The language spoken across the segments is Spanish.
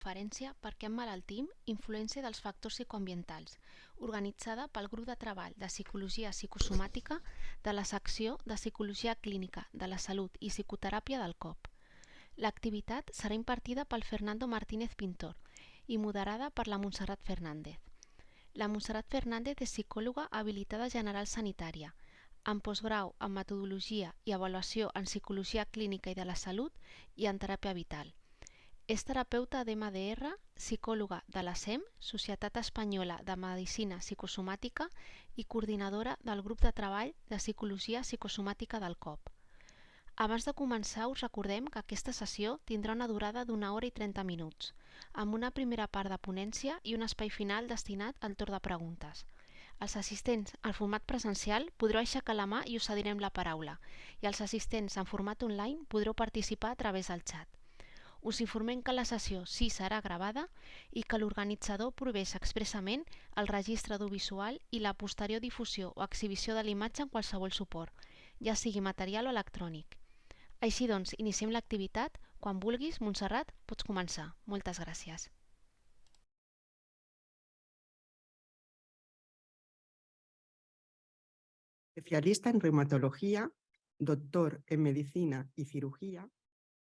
Conferència Per què emmalaltim? Influència dels factors psicoambientals, organitzada pel Grup de Treball de Psicologia Psicosomàtica de la Secció de Psicologia Clínica de la Salut i Psicoteràpia del COP. L'activitat serà impartida pel Fernando Martínez Pintor i moderada per la Montserrat Fernández. La Montserrat Fernández és psicòloga habilitada general sanitària, amb postgrau en metodologia i avaluació en psicologia clínica i de la salut i en teràpia vital. És terapeuta d'MDR, psicòloga de la SEM, Societat Espanyola de Medicina Psicosomàtica, i coordinadora del grup de treball de psicologia psicosomàtica del COP. Abans de començar, us recordem que aquesta sessió tindrà una durada d'1 hora i 30 minuts, amb una primera part de ponència i un espai final destinat al torn de preguntes. Els assistents al format presencial podreu aixecar la mà i us cedirem la paraula, i els assistents en format online podreu participar a través del xat. Us informem que la sessió sí serà gravada i que l'organitzador prohibeix expressament el registre audiovisual i la posterior difusió o exhibició de l'imatge en qualsevol suport, ja sigui material o electrònic. Així doncs, iniciem l'activitat. Quan vulguis, Montserrat, pots començar. Moltes gràcies. Especialista en reumatología, doctor en medicina y cirugía,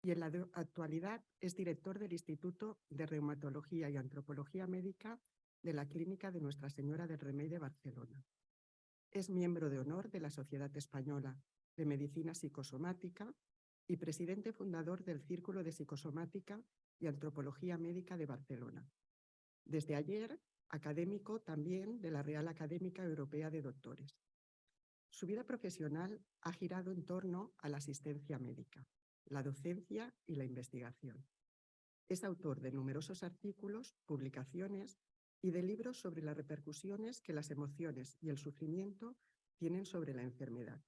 y en la actualidad es director del Instituto de Reumatología y Antropología Médica de la Clínica de Nuestra Señora del Remei de Barcelona. Es miembro de honor de la Sociedad Española de Medicina Psicosomática y presidente fundador del Círculo de Psicosomática y Antropología Médica de Barcelona. Desde ayer, académico también de la Real Académica Europea de Doctores. Su vida profesional ha girado en torno a la asistencia médica, la docencia y la investigación. Es autor de numerosos artículos, publicaciones y de libros sobre las repercusiones que las emociones y el sufrimiento tienen sobre la enfermedad.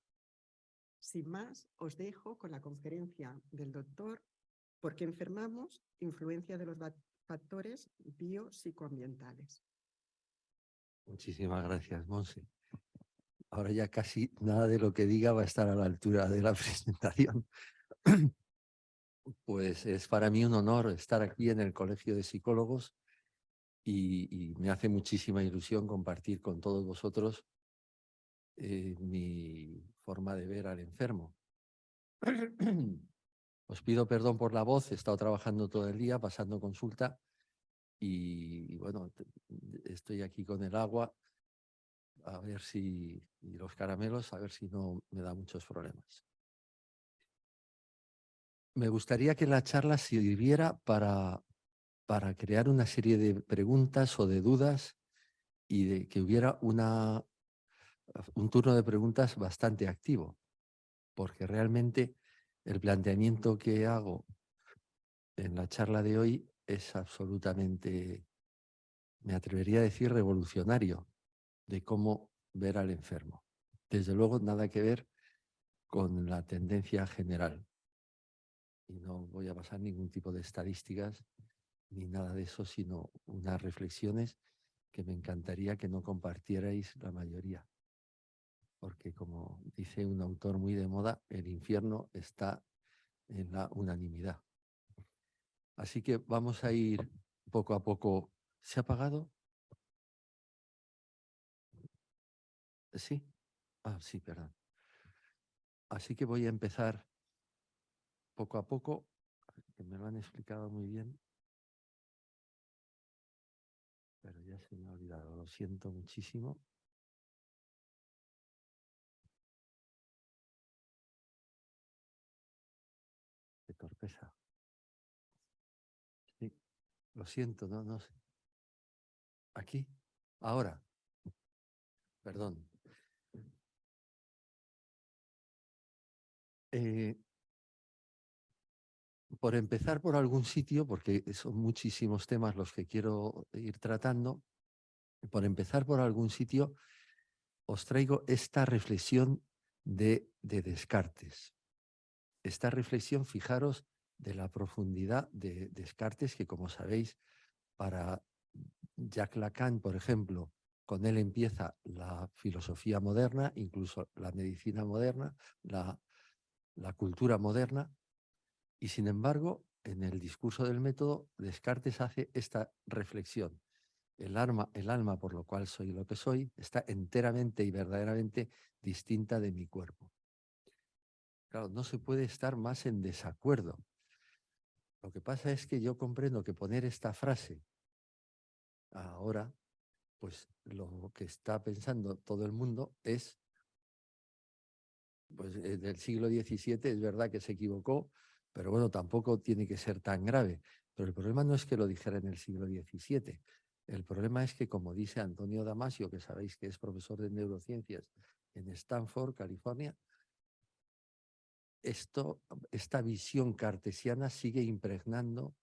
Sin más, os dejo con la conferencia del doctor ¿Por qué enfermamos? Influencia de los factores biopsicoambientales. Muchísimas gracias, Monse. Ahora ya casi nada de lo que diga va a estar a la altura de la presentación. Pues es para mí un honor estar aquí en el Colegio de Psicólogos y me hace muchísima ilusión compartir con todos vosotros mi forma de ver al enfermo. Os pido perdón por la voz, he estado trabajando todo el día, pasando consulta y bueno, estoy aquí con el agua a ver si, y los caramelos, a ver si no me da muchos problemas. Me gustaría que la charla sirviera para crear una serie de preguntas o de dudas y de que hubiera un turno de preguntas bastante activo, porque realmente el planteamiento que hago en la charla de hoy es absolutamente, me atrevería a decir, revolucionario de cómo ver al enfermo. Desde luego, nada que ver con la tendencia general. Y no voy a pasar ningún tipo de estadísticas ni nada de eso, sino unas reflexiones que me encantaría que no compartierais la mayoría. Porque como dice un autor muy de moda, el infierno está en la unanimidad. Así que vamos a ir poco a poco. ¿Se ha apagado? ¿Sí? Ah, sí, perdón. Así que voy a empezar poco a poco, que me lo han explicado muy bien, pero ya se me ha olvidado, lo siento muchísimo. Qué torpeza. Sí, lo siento, no sé. ¿Aquí? Ahora. Perdón. Por empezar por algún sitio, porque son muchísimos temas los que quiero ir tratando, por empezar por algún sitio, os traigo esta reflexión de Descartes. Esta reflexión, fijaros, de la profundidad de Descartes, que como sabéis, para Jacques Lacan, por ejemplo, con él empieza la filosofía moderna, incluso la medicina moderna, la cultura moderna, y sin embargo, en el discurso del método, Descartes hace esta reflexión. El alma, por lo cual soy lo que soy, está enteramente y verdaderamente distinta de mi cuerpo. Claro, no se puede estar más en desacuerdo. Lo que pasa es que yo comprendo que poner esta frase ahora, pues lo que está pensando todo el mundo es, pues del siglo XVII es verdad que se equivocó, pero bueno, tampoco tiene que ser tan grave. Pero el problema no es que lo dijera en el siglo XVII. El problema es que, como dice Antonio Damasio, que sabéis que es profesor de neurociencias en Stanford, California, esta visión cartesiana sigue impregnando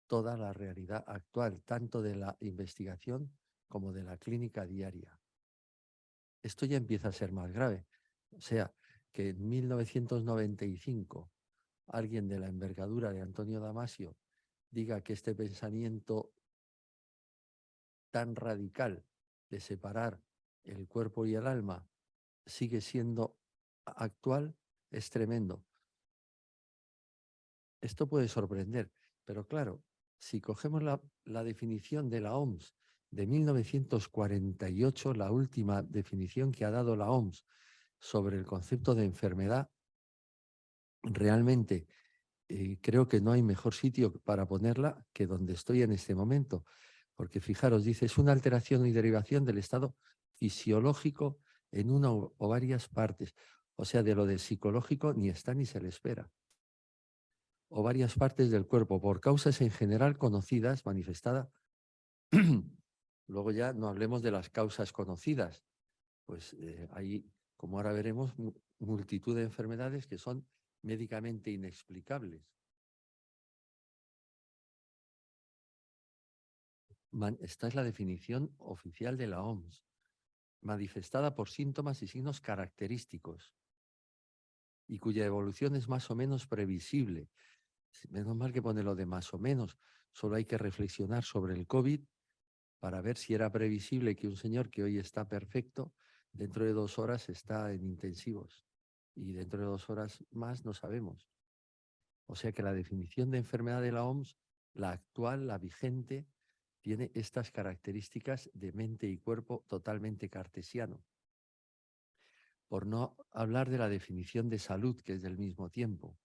toda la realidad actual, tanto de la investigación como de la clínica diaria. Esto ya empieza a ser más grave. O sea, que en 1995 alguien de la envergadura de Antonio Damasio diga que este pensamiento tan radical de separar el cuerpo y el alma sigue siendo actual, es tremendo. Esto puede sorprender, pero claro, si cogemos la definición de la OMS de 1948, la última definición que ha dado la OMS sobre el concepto de enfermedad, realmente creo que no hay mejor sitio para ponerla que donde estoy en este momento. Porque fijaros, dice, es una alteración y derivación del estado fisiológico en una o varias partes. O sea, de lo de psicológico ni está ni se le espera. O varias partes del cuerpo, por causas en general conocidas, manifestada. Luego ya no hablemos de las causas conocidas. Pues hay, como ahora veremos, multitud de enfermedades que son médicamente inexplicables. Esta es la definición oficial de la OMS, manifestada por síntomas y signos característicos y cuya evolución es más o menos previsible. Menos mal que pone lo de más o menos, solo hay que reflexionar sobre el COVID para ver si era previsible que un señor que hoy está perfecto, dentro de 2 horas está en intensivos y dentro de 2 horas más no sabemos. O sea que la definición de enfermedad de la OMS, la actual, la vigente, tiene estas características de mente y cuerpo totalmente cartesiano. Por no hablar de la definición de salud, que es del mismo tiempo.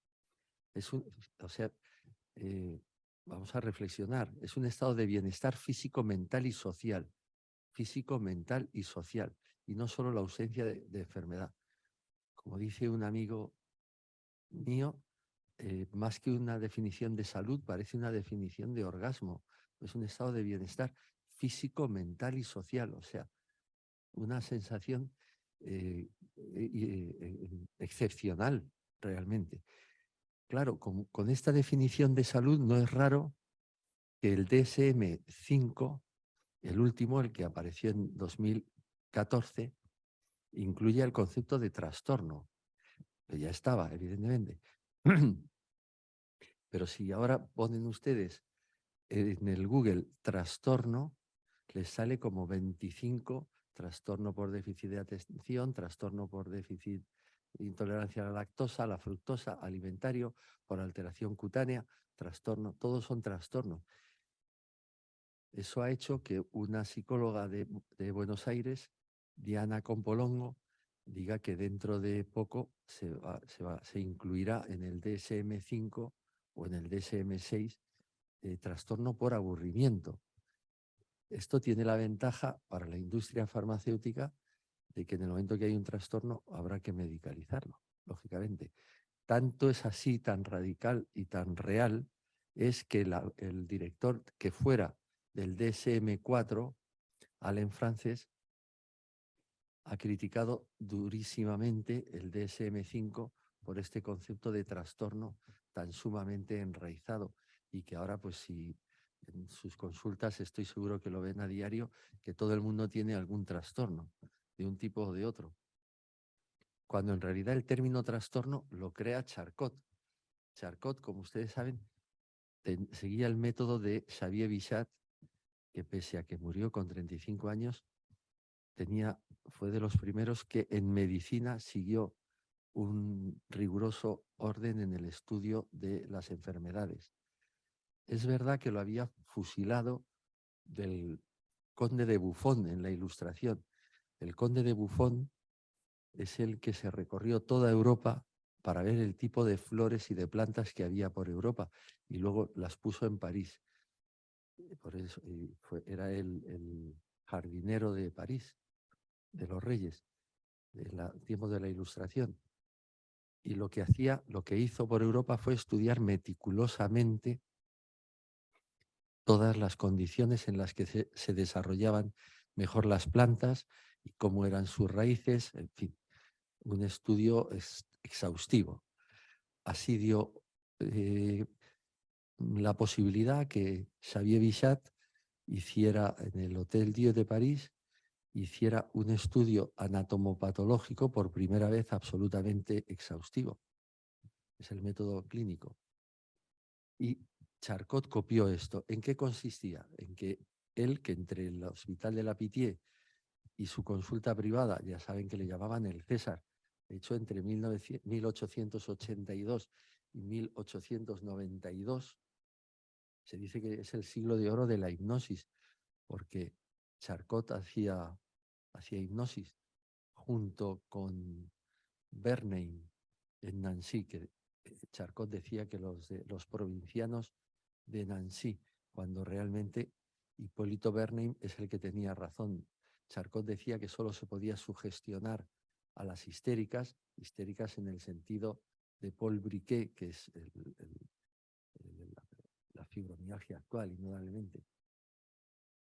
Vamos a reflexionar. Es un estado de bienestar físico, mental y social. Físico, mental y social. Y no solo la ausencia de enfermedad. Como dice un amigo mío, más que una definición de salud, parece una definición de orgasmo. Es un estado de bienestar físico, mental y social. O sea, una sensación excepcional realmente. Claro, con esta definición de salud no es raro que el DSM-5, el último, el que apareció en 2014, incluya el concepto de trastorno, que ya estaba, evidentemente. Pero si ahora ponen ustedes en el Google trastorno, les sale como 25, trastorno por déficit de atención, trastorno por déficit de intolerancia a la lactosa, a la fructosa, alimentario, por alteración cutánea, trastorno, todos son trastornos. Eso ha hecho que una psicóloga de Buenos Aires, Diana Compolongo, diga que dentro de poco se incluirá en el DSM-5 o en el DSM-6 trastorno por aburrimiento. Esto tiene la ventaja para la industria farmacéutica de que en el momento que hay un trastorno habrá que medicalizarlo, lógicamente. Tanto es así, tan radical y tan real, es que el director que fuera del DSM-4, Alain Frances, ha criticado durísimamente el DSM-5 por este concepto de trastorno tan sumamente enraizado y que ahora, pues si en sus consultas estoy seguro que lo ven a diario, que todo el mundo tiene algún trastorno de un tipo o de otro. Cuando en realidad el término trastorno lo crea Charcot. Charcot, como ustedes saben, seguía el método de Xavier Bichat, que pese a que murió con 35 años, fue de los primeros que en medicina siguió un riguroso orden en el estudio de las enfermedades. es verdad que lo había fusilado del conde de Buffon en la Ilustración. El conde de Buffon es el que se recorrió toda Europa para ver el tipo de flores y de plantas que había por Europa y luego las puso en París. Por eso era el jardinero de París, de los reyes, del tiempo de la Ilustración. Y lo que hizo por Europa fue estudiar meticulosamente todas las condiciones en las que se desarrollaban mejor las plantas y cómo eran sus raíces, en fin, un estudio exhaustivo. Así dio la posibilidad que Xavier Bichat hiciera en el Hotel Dieu de París, hiciera un estudio anatomopatológico por primera vez absolutamente exhaustivo. Es el método clínico. Y Charcot copió esto. ¿En qué consistía? En que él, que entre el Hospital de la Pitié y su consulta privada, ya saben que le llamaban el César, de hecho entre 1882 y 1892, se dice que es el siglo de oro de la hipnosis, porque Charcot hacía hipnosis junto con Bernheim en Nancy, que Charcot decía que los provincianos de Nancy, cuando realmente Hipólito Bernheim es el que tenía razón. Charcot decía que solo se podía sugestionar a las histéricas en el sentido de Paul Briquet, que es la fibromialgia actual, indudablemente.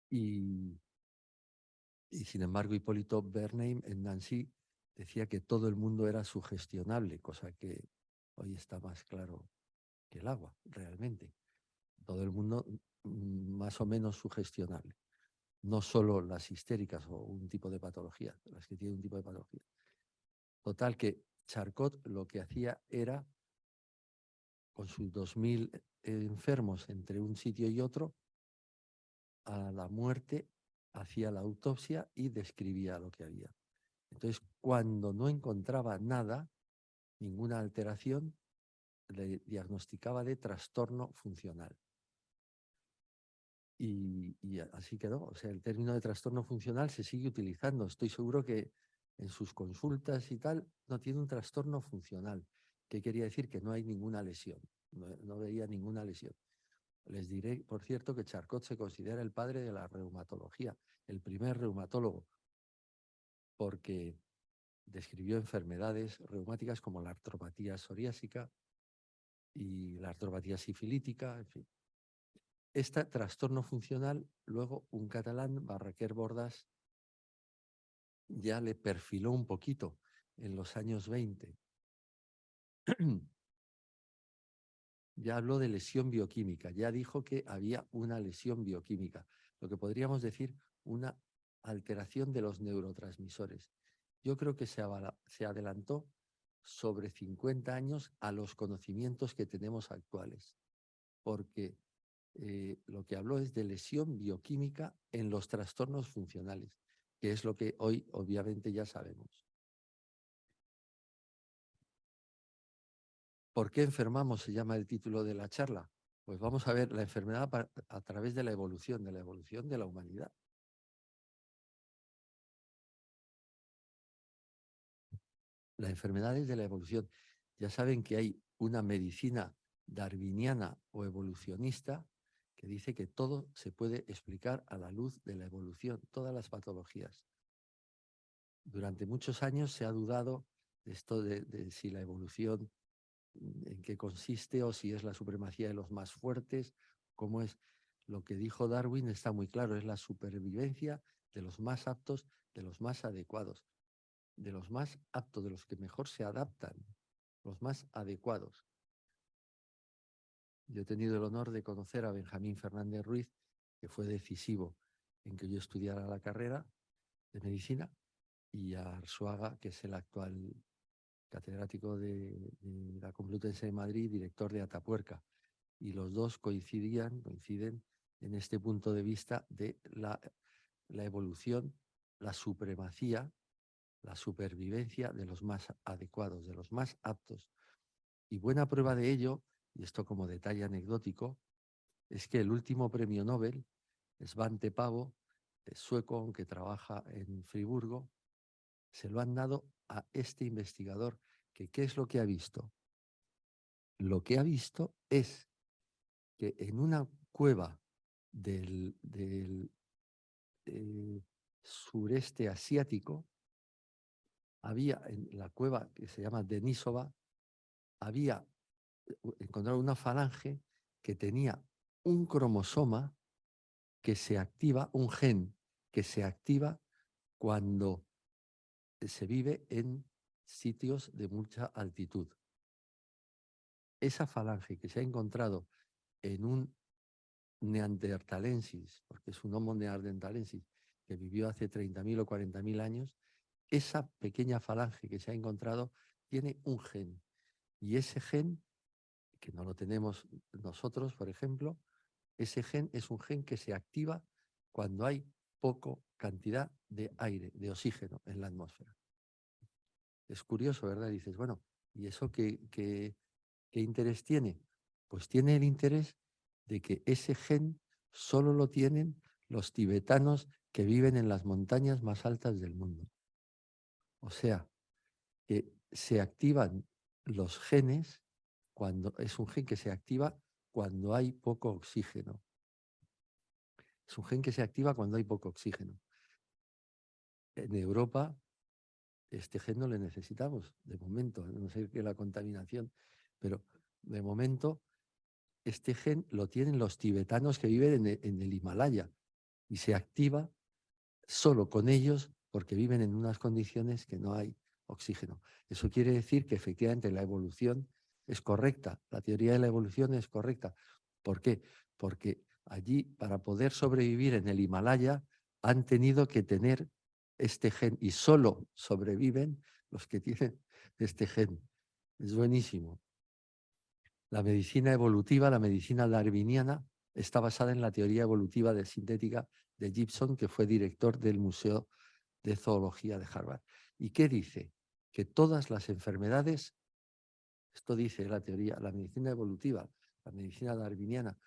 Y sin embargo, Hipólito Bernheim en Nancy decía que todo el mundo era sugestionable, cosa que hoy está más claro que el agua, realmente. Todo el mundo más o menos sugestionable. No solo las histéricas o un tipo de patología, las que tienen un tipo de patología. Total que Charcot lo que hacía era, con sus 2000 enfermos entre un sitio y otro, a la muerte hacía la autopsia y describía lo que había. Entonces, cuando no encontraba nada, ninguna alteración, le diagnosticaba de trastorno funcional. Y así quedó. O sea, el término de trastorno funcional se sigue utilizando. Estoy seguro que en sus consultas y tal no tiene un trastorno funcional. ¿Qué quería decir? Que no hay ninguna lesión. No veía ninguna lesión. Les diré, por cierto, que Charcot se considera el padre de la reumatología, el primer reumatólogo, porque describió enfermedades reumáticas como la artropatía psoriásica y la artropatía sifilítica, en fin. Este trastorno funcional, luego un catalán, Barraquer Bordas, ya le perfiló un poquito en los años 20. Ya habló de lesión bioquímica, ya dijo que había una lesión bioquímica, lo que podríamos decir una alteración de los neurotransmisores. Yo creo que se adelantó sobre 50 años a los conocimientos que tenemos actuales, porque lo que habló es de lesión bioquímica en los trastornos funcionales, que es lo que hoy obviamente ya sabemos. ¿Por qué enfermamos? Se llama el título de la charla. Pues vamos a ver la enfermedad a través de la evolución de la humanidad. La enfermedad es de la evolución. Ya saben que hay una medicina darwiniana o evolucionista que dice que todo se puede explicar a la luz de la evolución, todas las patologías. Durante muchos años se ha dudado de esto de si la evolución en qué consiste o si es la supremacía de los más fuertes, cómo es. Lo que dijo Darwin está muy claro, es la supervivencia de los más aptos, de los más adecuados, de los más aptos, de los que mejor se adaptan, los más adecuados. Yo he tenido el honor de conocer a Benjamín Fernández Ruiz, que fue decisivo en que yo estudiara la carrera de medicina, y a Arzuaga, que es el actual catedrático de la Complutense de Madrid, director de Atapuerca. Y los dos coinciden en este punto de vista de la evolución, la supremacía, la supervivencia de los más adecuados, de los más aptos. Y buena prueba de ello, y esto como detalle anecdótico, es que el último premio Nobel, Svante Pavo, sueco, aunque trabaja en Friburgo, se lo han dado a este investigador, que ¿qué es lo que ha visto? Lo que ha visto es que en una cueva del sureste asiático, había en la cueva que se llama Denisova, había encontrado una falange que tenía un cromosoma que se activa, un gen que se activa cuando se vive en sitios de mucha altitud. Esa falange que se ha encontrado en un neandertalensis, porque es un Homo neandertalensis que vivió hace 30.000 o 40.000 años, esa pequeña falange que se ha encontrado tiene un gen. Y ese gen, que no lo tenemos nosotros, por ejemplo, ese gen es un gen que se activa cuando hay poca cantidad de aire, de oxígeno en la atmósfera. Es curioso, ¿verdad? Dices, bueno, ¿y eso qué interés tiene? Pues tiene el interés de que ese gen solo lo tienen los tibetanos que viven en las montañas más altas del mundo. O sea, que se activan los genes cuando es un gen que se activa cuando hay poco oxígeno. Es un gen que se activa cuando hay poco oxígeno. En Europa, este gen no le necesitamos, de momento, a no ser que la contaminación, pero de momento este gen lo tienen los tibetanos que viven en el Himalaya y se activa solo con ellos porque viven en unas condiciones que no hay oxígeno. Eso quiere decir que efectivamente la evolución es correcta, la teoría de la evolución es correcta. ¿Por qué? Porque allí, para poder sobrevivir en el Himalaya, han tenido que tener este gen y solo sobreviven los que tienen este gen. Es buenísimo. La medicina evolutiva, la medicina darwiniana, está basada en la teoría evolutiva de sintética de Gibson, que fue director del Museo de Zoología de Harvard. ¿Y qué dice? Que todas las enfermedades, esto dice la teoría, la medicina evolutiva, la medicina darwiniana,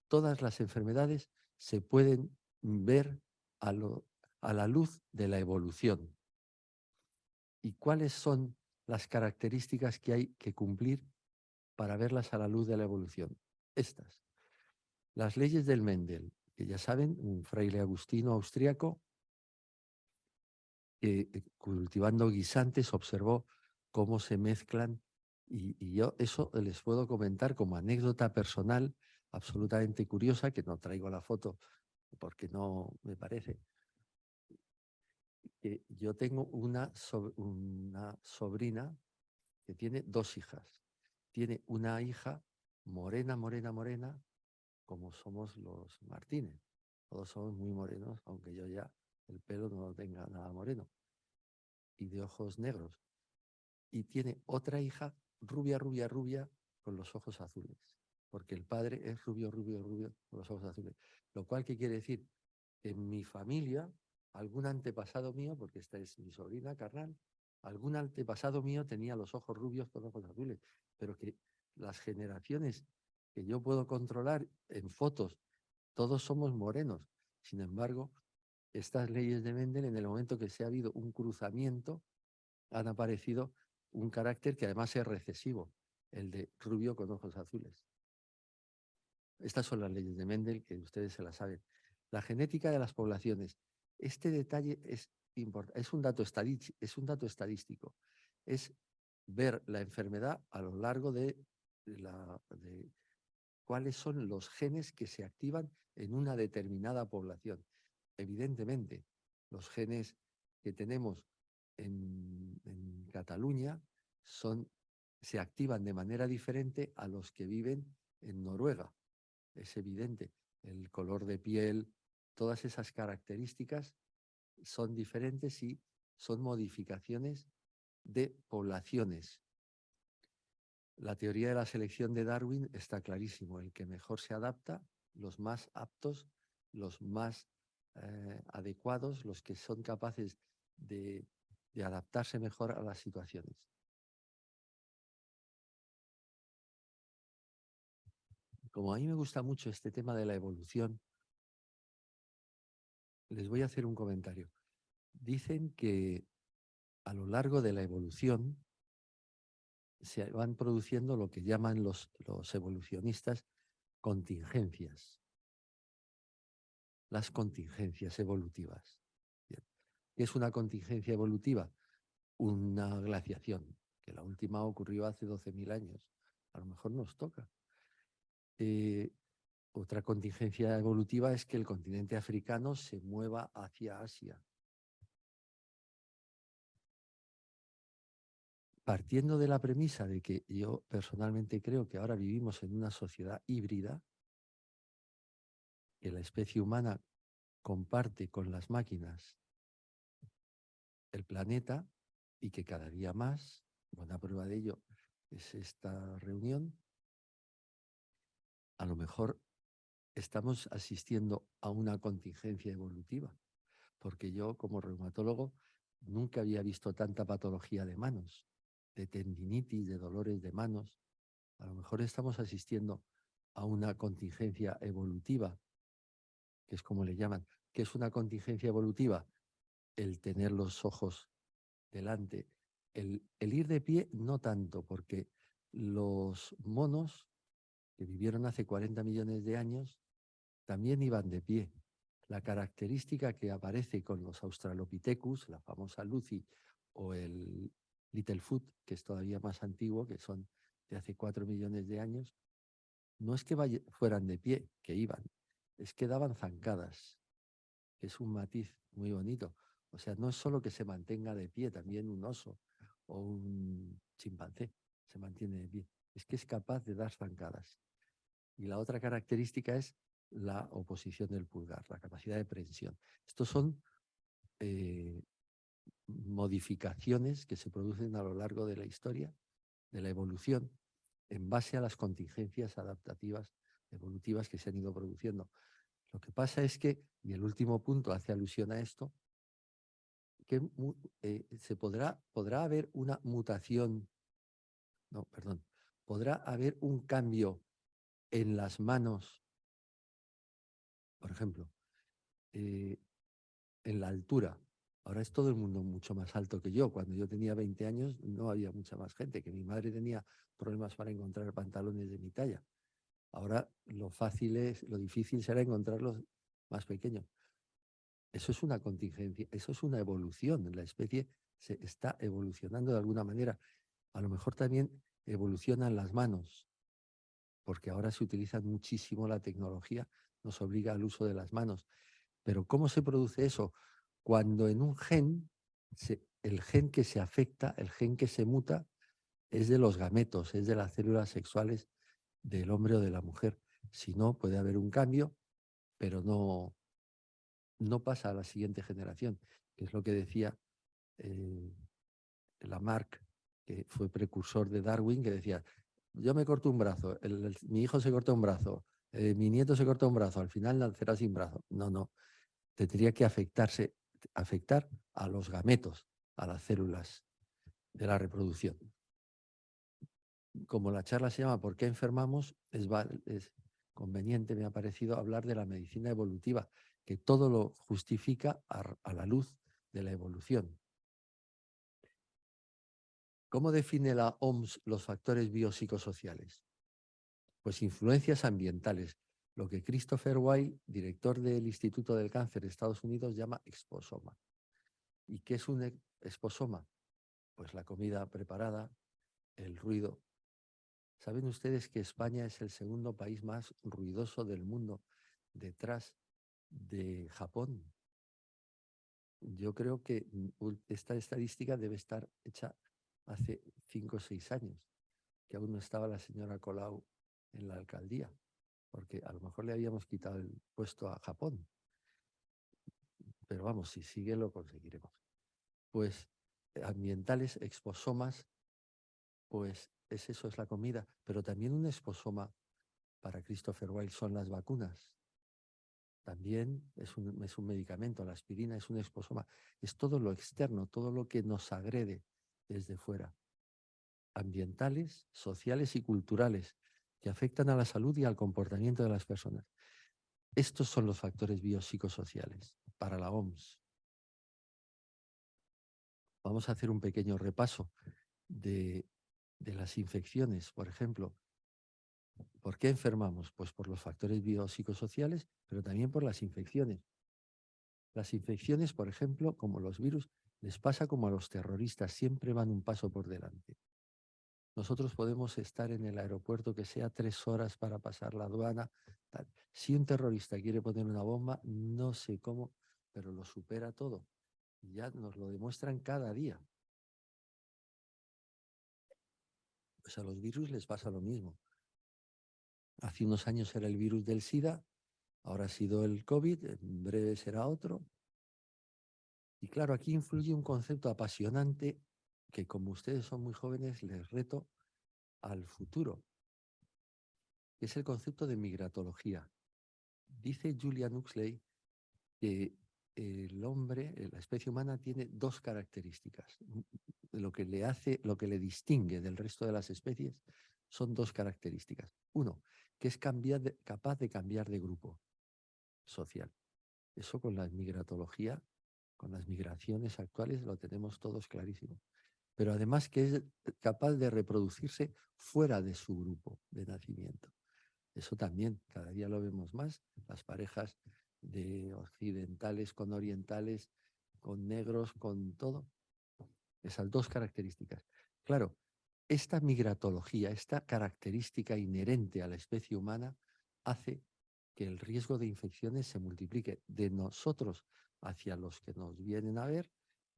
todas las enfermedades se pueden ver a la luz de la evolución. ¿Y cuáles son las características que hay que cumplir para verlas a la luz de la evolución? Estas. Las leyes del Mendel, que ya saben, un fraile agustino austriaco que cultivando guisantes observó cómo se mezclan y yo eso les puedo comentar como anécdota personal absolutamente curiosa, que no traigo la foto porque no me parece. Yo tengo una sobrina que tiene 2 hijas. Tiene una hija morena, morena, morena, como somos los Martínez. Todos somos muy morenos, aunque yo ya el pelo no lo tenga nada moreno. Y de ojos negros. Y tiene otra hija rubia, rubia, rubia, con los ojos azules. Porque el padre es rubio, rubio, rubio, con los ojos azules. Lo cual, ¿qué quiere decir? En mi familia, algún antepasado mío, porque esta es mi sobrina carnal, algún antepasado mío tenía los ojos rubios con ojos azules. Pero que las generaciones que yo puedo controlar en fotos, todos somos morenos. Sin embargo, estas leyes de Mendel, en el momento que se ha habido un cruzamiento, han aparecido un carácter que además es recesivo, el de rubio con ojos azules. Estas son las leyes de Mendel, que ustedes se las saben. La genética de las poblaciones. Este detalle es importante, es un dato estadístico. Es ver la enfermedad a lo largo de cuáles son los genes que se activan en una determinada población. Evidentemente, los genes que tenemos en Cataluña se activan de manera diferente a los que viven en Noruega. Es evidente, el color de piel, todas esas características son diferentes y son modificaciones de poblaciones. La teoría de la selección de Darwin está clarísimo, el que mejor se adapta, los más aptos, los más adecuados, los que son capaces de adaptarse mejor a las situaciones. como a mí me gusta mucho este tema de la evolución, les voy a hacer un comentario. Dicen que a lo largo de la evolución se van produciendo lo que llaman los evolucionistas contingencias. Las contingencias evolutivas. Bien. ¿Qué es una contingencia evolutiva? Una glaciación, que la última ocurrió hace 12.000 años. A lo mejor nos toca. Otra contingencia evolutiva es que el continente africano se mueva hacia Asia. Partiendo de la premisa de que yo personalmente creo que ahora vivimos en una sociedad híbrida, que la especie humana comparte con las máquinas el planeta y que cada día más, buena prueba de ello es esta reunión, a lo mejor estamos asistiendo a una contingencia evolutiva, porque yo como reumatólogo nunca había visto tanta patología de manos, de tendinitis, de dolores de manos. A lo mejor estamos asistiendo a una contingencia evolutiva, que es como le llaman. ¿Qué es una contingencia evolutiva? El tener los ojos delante. El ir de pie no tanto, porque los monos que vivieron hace 40 millones de años también iban de pie. La característica que aparece con los Australopithecus, la famosa Lucy, o el Littlefoot, que es todavía más antiguo, que son de hace 4 millones de años, no es que fueran de pie, que iban, es que daban zancadas, que es un matiz muy bonito. O sea, no es solo que se mantenga de pie, también un oso o un chimpancé se mantiene de pie, es que es capaz de dar zancadas. Y la otra característica es la oposición del pulgar, la capacidad de prensión. Estos son modificaciones que se producen a lo largo de la historia, de la evolución, en base a las contingencias adaptativas evolutivas que se han ido produciendo. Lo que pasa es que, y el último punto hace alusión a esto, que podrá haber una mutación, no, perdón, podrá haber un cambio en las manos, por ejemplo, en la altura. Ahora es todo el mundo mucho más alto que yo. Cuando yo tenía 20 años no había mucha más gente, que mi madre tenía problemas para encontrar pantalones de mi talla. Ahora lo difícil será encontrarlos más pequeños. Eso es una contingencia, eso es una evolución. La especie se está evolucionando de alguna manera. A lo mejor también evolucionan las manos, porque ahora se utiliza muchísimo la tecnología, nos obliga al uso de las manos. Pero ¿cómo se produce eso? Cuando en un gen, el gen que se afecta, el gen que se muta, es de los gametos, es de las células sexuales del hombre o de la mujer. Si no, puede haber un cambio, pero no pasa a la siguiente generación, que es lo que decía Lamarck, que fue precursor de Darwin, que decía, yo me corto un brazo, mi hijo se corta un brazo, mi nieto se corta un brazo, al final nacerá sin brazo. No, tendría que afectar a los gametos, a las células de la reproducción. Como la charla se llama ¿Por qué enfermamos?, es conveniente, me ha parecido, hablar de la medicina evolutiva, que todo lo justifica a la luz de la evolución. ¿Cómo define la OMS los factores biopsicosociales? Pues influencias ambientales, lo que Christopher Weil, director del Instituto del Cáncer de Estados Unidos, llama exposoma. ¿Y qué es un exposoma? Pues la comida preparada, el ruido. ¿Saben ustedes que España es el segundo país más ruidoso del mundo, detrás de Japón? Yo creo que esta estadística debe estar hecha hace 5 o 6 años, que aún no estaba la señora Colau en la alcaldía, porque a lo mejor le habíamos quitado el puesto a Japón. Pero vamos, si sigue lo conseguiremos. Pues ambientales, exposomas, pues eso es la comida, pero también un exposoma para Christopher Weil son las vacunas. También es un medicamento, la aspirina es un exposoma. Es todo lo externo, todo lo que nos agrede desde fuera. Ambientales, sociales y culturales. que afectan a la salud y al comportamiento de las personas. Estos son los factores biopsicosociales para la OMS. Vamos a hacer un pequeño repaso de las infecciones, por ejemplo. ¿Por qué enfermamos? Pues por los factores biopsicosociales, pero también por las infecciones. Las infecciones, por ejemplo, como los virus, les pasa como a los terroristas, siempre van un paso por delante. Nosotros podemos estar en el aeropuerto que sea 3 horas para pasar la aduana. Tal. Si un terrorista quiere poner una bomba, no sé cómo, pero lo supera todo. Y ya nos lo demuestran cada día. Pues a los virus les pasa lo mismo. Hace unos años era el virus del SIDA, ahora ha sido el COVID, en breve será otro. Y claro, aquí influye un concepto apasionante que, como ustedes son muy jóvenes, les reto al futuro. Es el concepto de migratología. Dice Julian Huxley que el hombre, la especie humana, tiene 2 características. Lo que le distingue del resto de las especies son 2 características. Uno, que es capaz de cambiar de grupo social. Eso con la migratología, con las migraciones actuales, lo tenemos todos clarísimo. Pero además que es capaz de reproducirse fuera de su grupo de nacimiento. Eso también, cada día lo vemos más, las parejas de occidentales con orientales, con negros, con todo. Esas 2 características. Claro, esta migratología, esta característica inherente a la especie humana, hace que el riesgo de infecciones se multiplique de nosotros hacia los que nos vienen a ver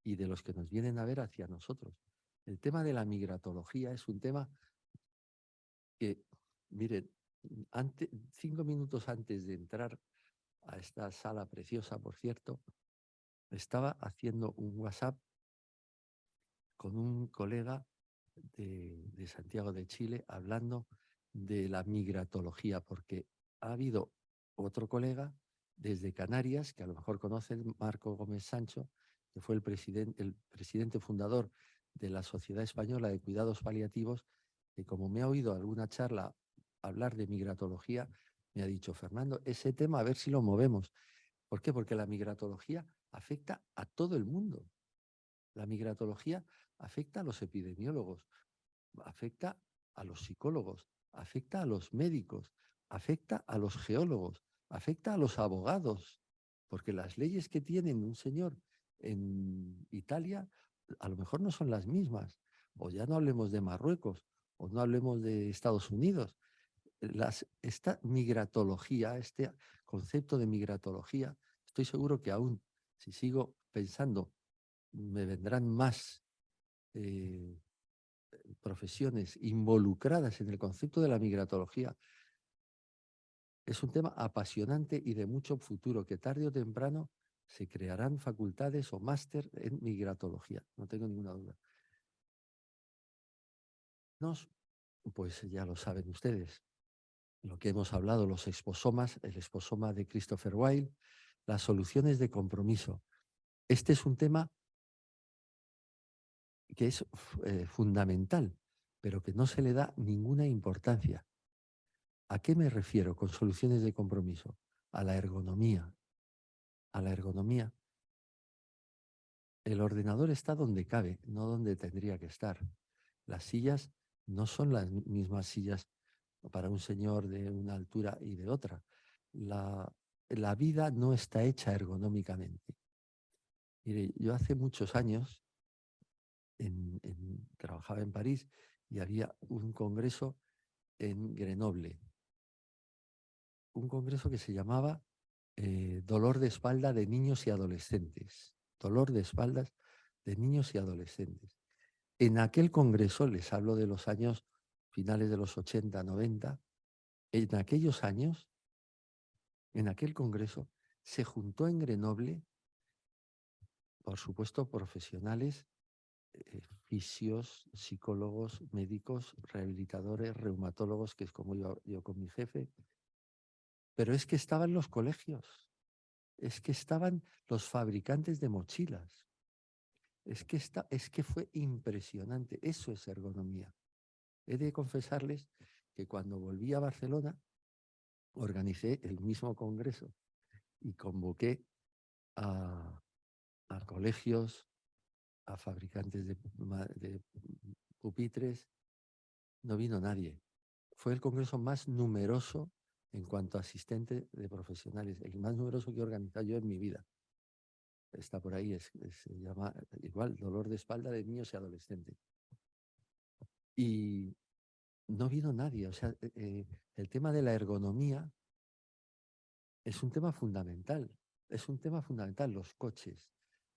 y de los que nos vienen a ver hacia nosotros. El tema de la migratología es un tema que, miren, 5 minutos antes de entrar a esta sala preciosa, por cierto, estaba haciendo un WhatsApp con un colega de Santiago de Chile hablando de la migratología, porque ha habido otro colega desde Canarias, que a lo mejor conocen, Marco Gómez Sancho, que fue el presidente fundador de la Sociedad Española de Cuidados Paliativos, que como me ha oído alguna charla hablar de migratología, me ha dicho: Fernando, ese tema a ver si lo movemos. ¿Por qué? Porque la migratología afecta a todo el mundo. La migratología afecta a los epidemiólogos, afecta a los psicólogos, afecta a los médicos, afecta a los geólogos, afecta a los abogados, porque las leyes que tienen un señor en Italia a lo mejor no son las mismas, o ya no hablemos de Marruecos, o no hablemos de Estados Unidos. Esta migratología, este concepto de migratología, estoy seguro que aún, si sigo pensando, me vendrán más profesiones involucradas en el concepto de la migratología. Es un tema apasionante y de mucho futuro, que tarde o temprano se crearán facultades o máster en migratología, no tengo ninguna duda. Pues ya lo saben ustedes, lo que hemos hablado, los exposomas, el exposoma de Christopher Wilde, las soluciones de compromiso. Este es un tema que es fundamental, pero que no se le da ninguna importancia. ¿A qué me refiero con soluciones de compromiso? A la ergonomía. A la ergonomía. El ordenador está donde cabe, no donde tendría que estar. Las sillas no son las mismas sillas para un señor de una altura y de otra. La vida no está hecha ergonómicamente. Mire, yo hace muchos años trabajaba en París y había un congreso en Grenoble. Un congreso que se llamaba Dolor de espalda de niños y adolescentes. Dolor de espaldas de niños y adolescentes. En aquel congreso, les hablo de los años finales de los 80, 90, en aquellos años, en aquel congreso, se juntó en Grenoble, por supuesto, profesionales, fisios, psicólogos, médicos, rehabilitadores, reumatólogos, que es como yo con mi jefe, pero es que estaban los colegios, es que estaban los fabricantes de mochilas, es que fue impresionante. Eso es ergonomía. He de confesarles que cuando volví a Barcelona organicé el mismo congreso y convoqué a colegios, a fabricantes de pupitres. No vino nadie. Fue el congreso más numeroso en cuanto a asistentes de profesionales, el más numeroso que he organizado yo en mi vida. Está por ahí, se llama igual dolor de espalda de niños y adolescentes. Y no vino nadie. O sea, el tema de la ergonomía es un tema fundamental. Es un tema fundamental. Los coches,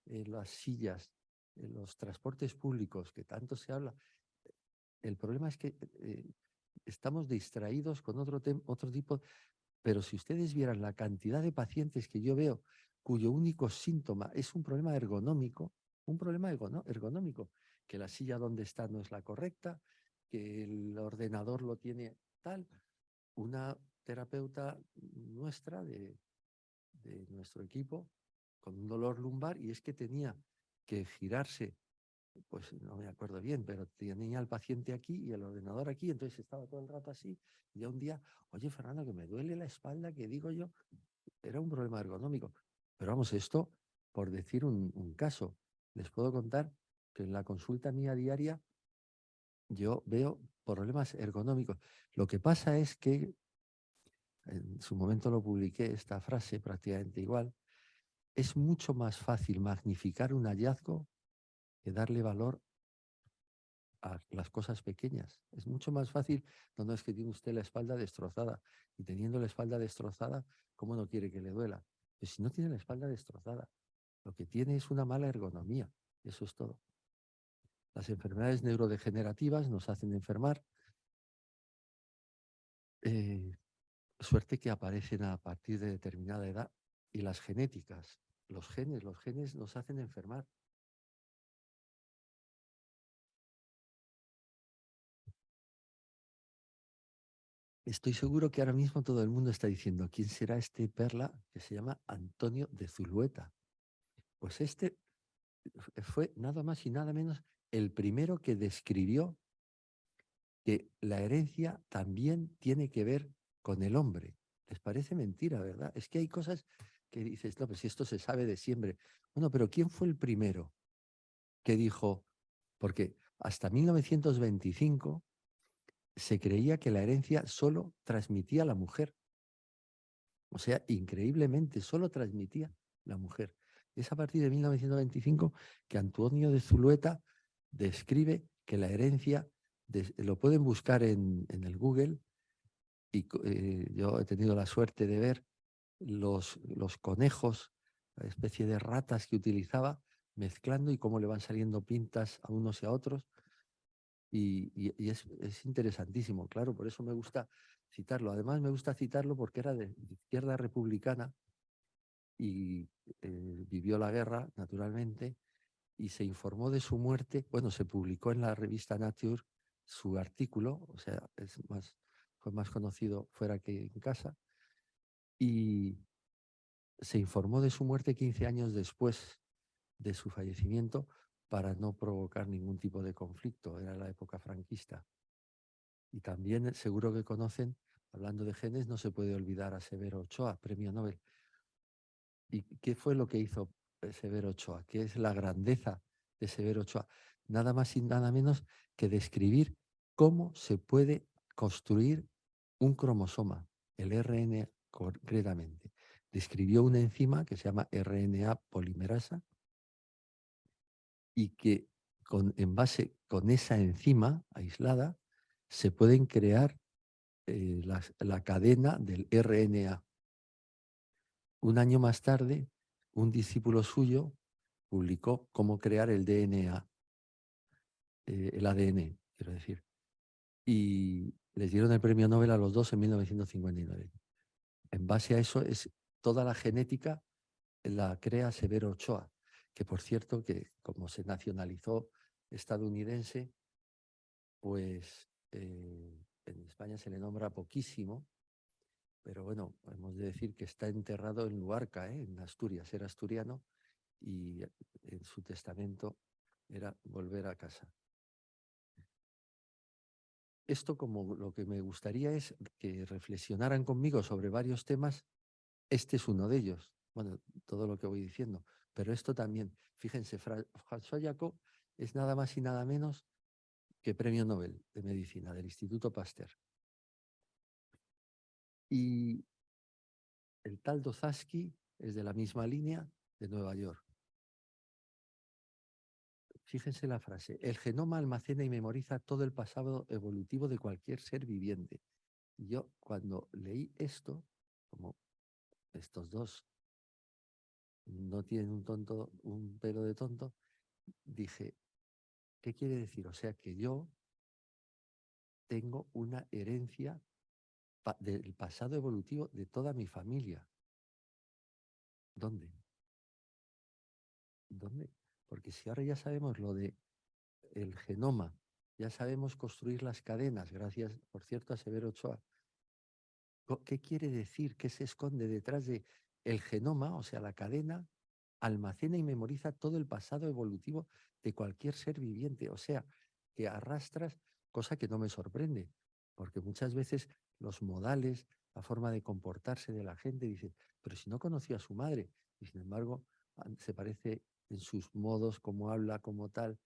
las sillas, los transportes públicos, que tanto se habla. El problema es que estamos distraídos con otro tipo. Pero si ustedes vieran la cantidad de pacientes que yo veo cuyo único síntoma es un problema ergonómico, que la silla donde está no es la correcta, que el ordenador lo tiene tal, una terapeuta nuestra de nuestro equipo con un dolor lumbar, y es que tenía que girarse, pues no me acuerdo bien, pero tenía al paciente aquí y el ordenador aquí, entonces estaba todo el rato así, y ya un día, oye Fernando, que me duele la espalda, que digo yo, era un problema ergonómico. Pero vamos, esto por decir un caso. Les puedo contar que en la consulta mía diaria yo veo problemas ergonómicos. Lo que pasa es que, en su momento lo publiqué, esta frase prácticamente igual, es mucho más fácil magnificar un hallazgo que darle valor a las cosas pequeñas. Es mucho más fácil, no es que tiene usted la espalda destrozada, y teniendo la espalda destrozada, ¿cómo no quiere que le duela? Pues si no tiene la espalda destrozada, lo que tiene es una mala ergonomía, eso es todo. Las enfermedades neurodegenerativas nos hacen enfermar, suerte que aparecen a partir de determinada edad, y las genéticas, los genes nos hacen enfermar. Estoy seguro que ahora mismo todo el mundo está diciendo, ¿quién será este perla que se llama Antonio de Zulueta? Pues este fue nada más y nada menos el primero que describió que la herencia también tiene que ver con el hombre. Les parece mentira, ¿verdad? Es que hay cosas que dices, no, pues si esto se sabe de siempre. Bueno, pero ¿quién fue el primero que dijo? Porque hasta 1925 se creía que la herencia solo transmitía la mujer. O sea, increíblemente, solo transmitía la mujer. Es a partir de 1925 que Antonio de Zulueta describe que la herencia, lo pueden buscar en el Google, y yo he tenido la suerte de ver los conejos, la especie de ratas que utilizaba, mezclando y cómo le van saliendo pintas a unos y a otros. Y es interesantísimo, claro, por eso me gusta citarlo. Además me gusta citarlo porque era de izquierda republicana y vivió la guerra, naturalmente, y se informó de su muerte. Bueno, se publicó en la revista Nature su artículo, o sea, fue más conocido fuera que en casa, y se informó de su muerte 15 años después de su fallecimiento para no provocar ningún tipo de conflicto. Era la época franquista. Y también seguro que conocen, hablando de genes, no se puede olvidar a Severo Ochoa, premio Nobel. ¿Y qué fue lo que hizo Severo Ochoa? ¿Qué es la grandeza de Severo Ochoa? Nada más y nada menos que describir cómo se puede construir un cromosoma, el RNA concretamente. Describió una enzima que se llama RNA polimerasa, y que en base con esa enzima aislada se pueden crear la cadena del RNA. Un año más tarde, un discípulo suyo publicó cómo crear el DNA, el ADN, quiero decir. Y les dieron el premio Nobel a los dos en 1959. En base a eso, toda la genética la crea Severo Ochoa, que por cierto, que como se nacionalizó estadounidense, pues en España se le nombra poquísimo. Pero bueno, hemos de decir que está enterrado en Luarca, en Asturias. Era asturiano y en su testamento era volver a casa. esto como lo que me gustaría es que reflexionaran conmigo sobre varios temas. Este es uno de ellos. Bueno, todo lo que voy diciendo. Pero esto también, fíjense, François Jacob es nada más y nada menos que premio Nobel de Medicina del Instituto Pasteur. Y el tal Dozhansky es de la misma línea, de Nueva York. Fíjense la frase: el genoma almacena y memoriza todo el pasado evolutivo de cualquier ser viviente. Y yo cuando leí esto, como estos dos no tienen un pelo de tonto, dije, ¿qué quiere decir? O sea que yo tengo una herencia del pasado evolutivo de toda mi familia. ¿Dónde? ¿Dónde? Porque si ahora ya sabemos lo de el genoma, ya sabemos construir las cadenas, gracias, por cierto, a Severo Ochoa. ¿Qué quiere decir? ¿Qué se esconde detrás de el genoma? O sea, la cadena almacena y memoriza todo el pasado evolutivo de cualquier ser viviente. O sea, que arrastras, cosa que no me sorprende, porque muchas veces los modales, la forma de comportarse de la gente, dice, pero si no conoció a su madre, y sin embargo se parece en sus modos, cómo habla, como tal,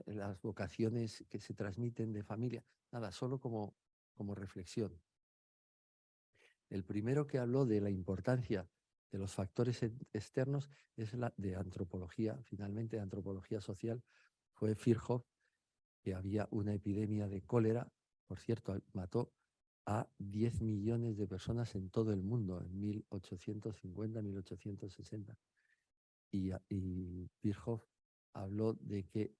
las vocaciones que se transmiten de familia. Nada, solo como reflexión. El primero que habló de la importancia de los factores externos es la de antropología, finalmente de antropología social, fue Virchow, que había una epidemia de cólera, por cierto, mató a 10 millones de personas en todo el mundo en 1850, 1860. Y Virchow habló de que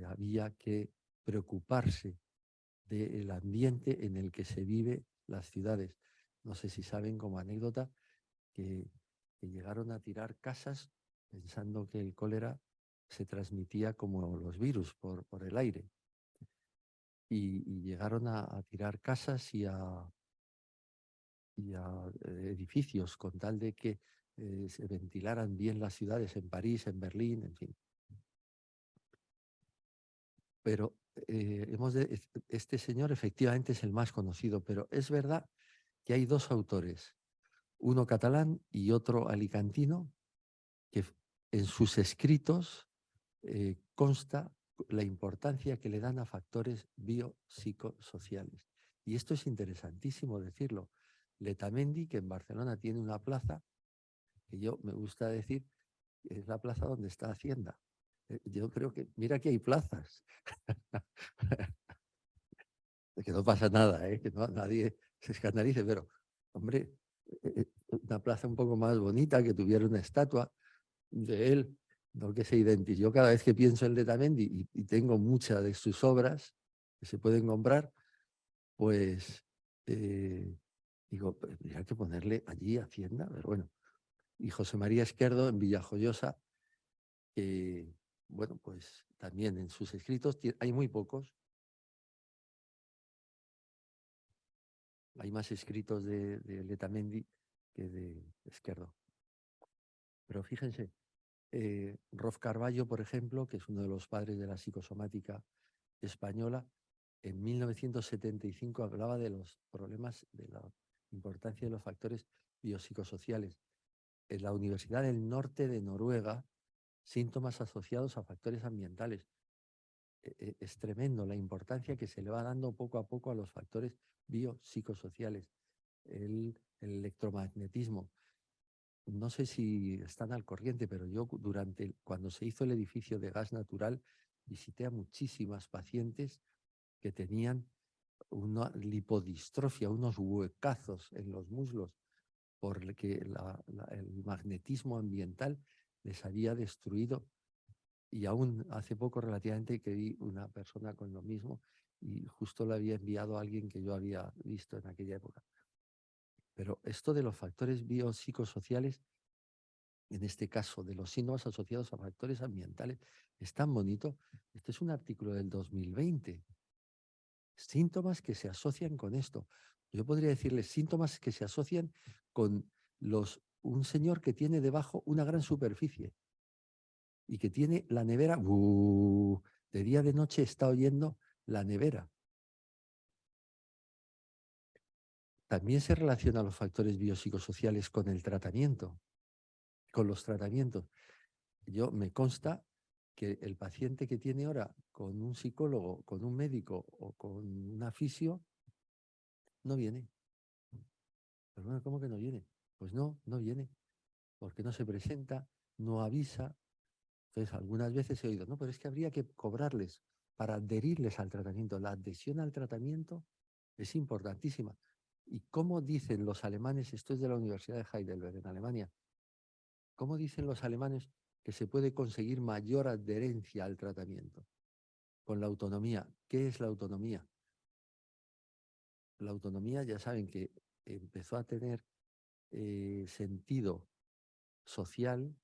había que preocuparse del ambiente en el que se vive las ciudades. No sé si saben como anécdota que llegaron a tirar casas pensando que el cólera se transmitía como los virus por el aire. Y llegaron a tirar casas y a edificios con tal de que se ventilaran bien las ciudades en París, en Berlín, en fin. Pero este señor efectivamente es el más conocido, pero es verdad que hay dos autores, uno catalán y otro alicantino, que en sus escritos consta la importancia que le dan a factores biopsicosociales. Y esto es interesantísimo decirlo. Letamendi, que en Barcelona tiene una plaza, que yo me gusta decir, es la plaza donde está Hacienda. Yo creo que, mira que hay plazas. Que no pasa nada, que nadie se escandalice, pero, hombre, una plaza un poco más bonita, que tuviera una estatua de él, no que se identifique. Yo cada vez que pienso en Letamendi y tengo muchas de sus obras que se pueden comprar, pues digo, pues, hay que ponerle allí Hacienda, pero bueno. Y José María Esquerdo en Villajoyosa, que, bueno, pues también en sus escritos hay muy pocos. Hay más escritos de Letamendi que de Esquerdo. Pero fíjense, Rolf Carballo, por ejemplo, que es uno de los padres de la psicosomática española, en 1975 hablaba de los problemas, de la importancia de los factores biopsicosociales. En la Universidad del Norte de Noruega, síntomas asociados a factores ambientales. Es tremendo la importancia que se le va dando poco a poco a los factores biopsicosociales. El electromagnetismo. No sé si están al corriente, pero yo cuando se hizo el edificio de gas natural, visité a muchísimas pacientes que tenían una lipodistrofia, unos huecazos en los muslos, porque el magnetismo ambiental les había destruido. Y aún hace poco relativamente que vi una persona con lo mismo y justo le había enviado a alguien que yo había visto en aquella época. Pero esto de los factores biopsicosociales, en este caso de los síntomas asociados a factores ambientales, es tan bonito. Este es un artículo del 2020. Síntomas que se asocian con esto. Yo podría decirles síntomas que se asocian con un señor que tiene debajo una gran superficie y que tiene la nevera, de día de noche está oyendo la nevera. también se relacionan los factores biopsicosociales con el tratamiento, con los tratamientos. Me consta que el paciente que tiene ahora con un psicólogo, con un médico o con una fisio, no viene. Pero bueno, ¿cómo que no viene? Pues no viene, porque no se presenta, no avisa. Entonces, algunas veces he oído, no, pero es que habría que cobrarles para adherirles al tratamiento. La adhesión al tratamiento es importantísima. ¿Y cómo dicen los alemanes? Esto es de la Universidad de Heidelberg, en Alemania. ¿Cómo dicen los alemanes que se puede conseguir mayor adherencia al tratamiento? Con la autonomía. ¿Qué es la autonomía? La autonomía, ya saben que empezó a tener sentido social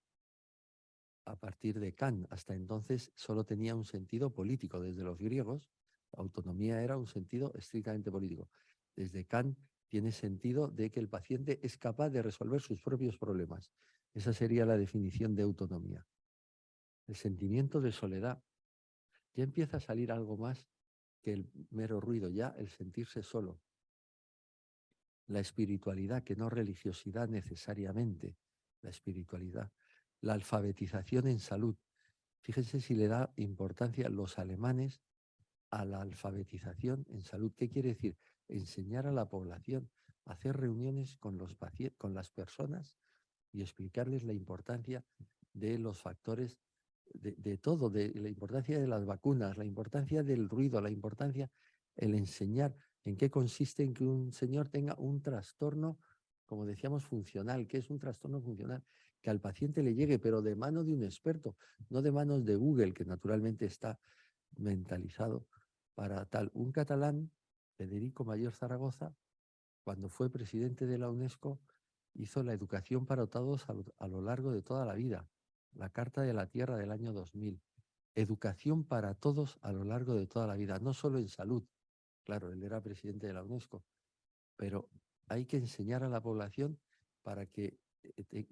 a partir de Kant. Hasta entonces solo tenía un sentido político. Desde los griegos, la autonomía era un sentido estrictamente político. Desde Kant tiene sentido de que el paciente es capaz de resolver sus propios problemas. Esa sería la definición de autonomía. El sentimiento de soledad. Ya empieza a salir algo más que el mero ruido, ya el sentirse solo. La espiritualidad, que no religiosidad necesariamente, la espiritualidad. La alfabetización en salud. Fíjense si le da importancia los alemanes a la alfabetización en salud. ¿Qué quiere decir? Enseñar a la población, hacer reuniones con las personas y explicarles la importancia de los factores de todo, de la importancia de las vacunas, la importancia del ruido, la importancia, el enseñar en qué consiste en que un señor tenga un trastorno, como decíamos, funcional. ¿Qué es un trastorno funcional? Que al paciente le llegue, pero de mano de un experto, no de manos de Google, que naturalmente está mentalizado para tal. Un catalán, Federico Mayor Zaragoza, cuando fue presidente de la UNESCO, hizo la educación para todos a lo largo de toda la vida. La Carta de la Tierra del año 2000. Educación para todos a lo largo de toda la vida, no solo en salud. Claro, él era presidente de la UNESCO, pero hay que enseñar a la población para que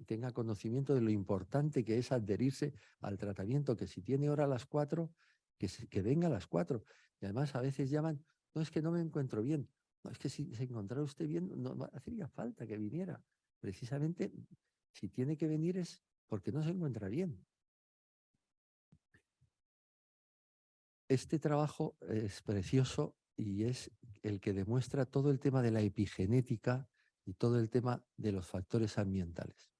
tenga conocimiento de lo importante que es adherirse al tratamiento, que si tiene hora a las 4, que venga a las 4. Y además a veces llaman, no, es que no me encuentro bien. No, es que si se encontrara usted bien, no hacía falta que viniera. Precisamente, si tiene que venir es porque no se encuentra bien. Este trabajo es precioso y es el que demuestra todo el tema de la epigenética y todo el tema de los factores ambientales.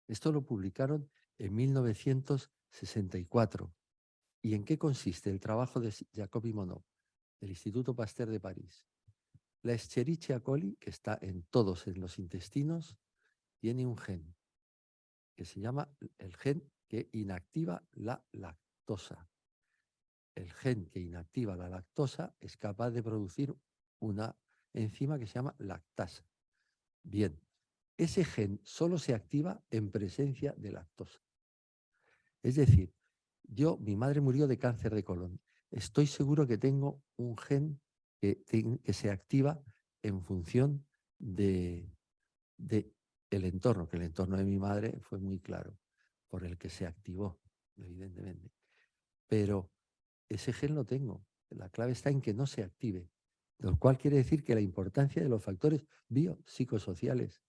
Esto lo publicaron en 1964. ¿Y en qué consiste el trabajo de Jacob y Monod, del Instituto Pasteur de París? La Escherichia coli, que está en todos en los intestinos, tiene un gen que se llama el gen que inactiva la lactosa. El gen que inactiva la lactosa es capaz de producir una enzima que se llama lactasa. Bien, ese gen solo se activa en presencia de lactosa. Es decir, mi madre murió de cáncer de colon. Estoy seguro que tengo un gen que se activa en función de el entorno, que el entorno de mi madre fue muy claro, por el que se activó, evidentemente. Pero ese gen lo tengo. La clave está en que no se active, lo cual quiere decir que la importancia de los factores biopsicosociales.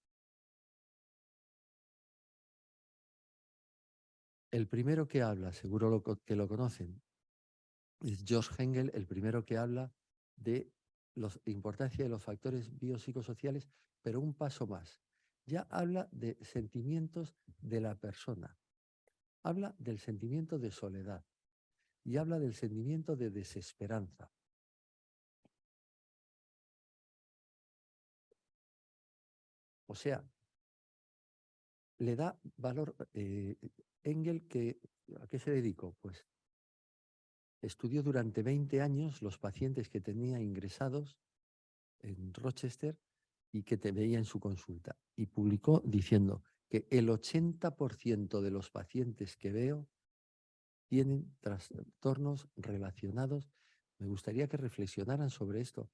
El primero que habla, seguro que lo conocen, es George Engel, el primero que habla de la importancia de los factores biopsicosociales, pero un paso más. Ya habla de sentimientos de la persona. Habla del sentimiento de soledad y habla del sentimiento de desesperanza. O sea, le da valor. Engel, ¿a qué se dedicó? Pues estudió durante 20 años los pacientes que tenía ingresados en Rochester y que te veía en su consulta. Y publicó diciendo que el 80% de los pacientes que veo tienen trastornos relacionados. Me gustaría que reflexionaran sobre esto.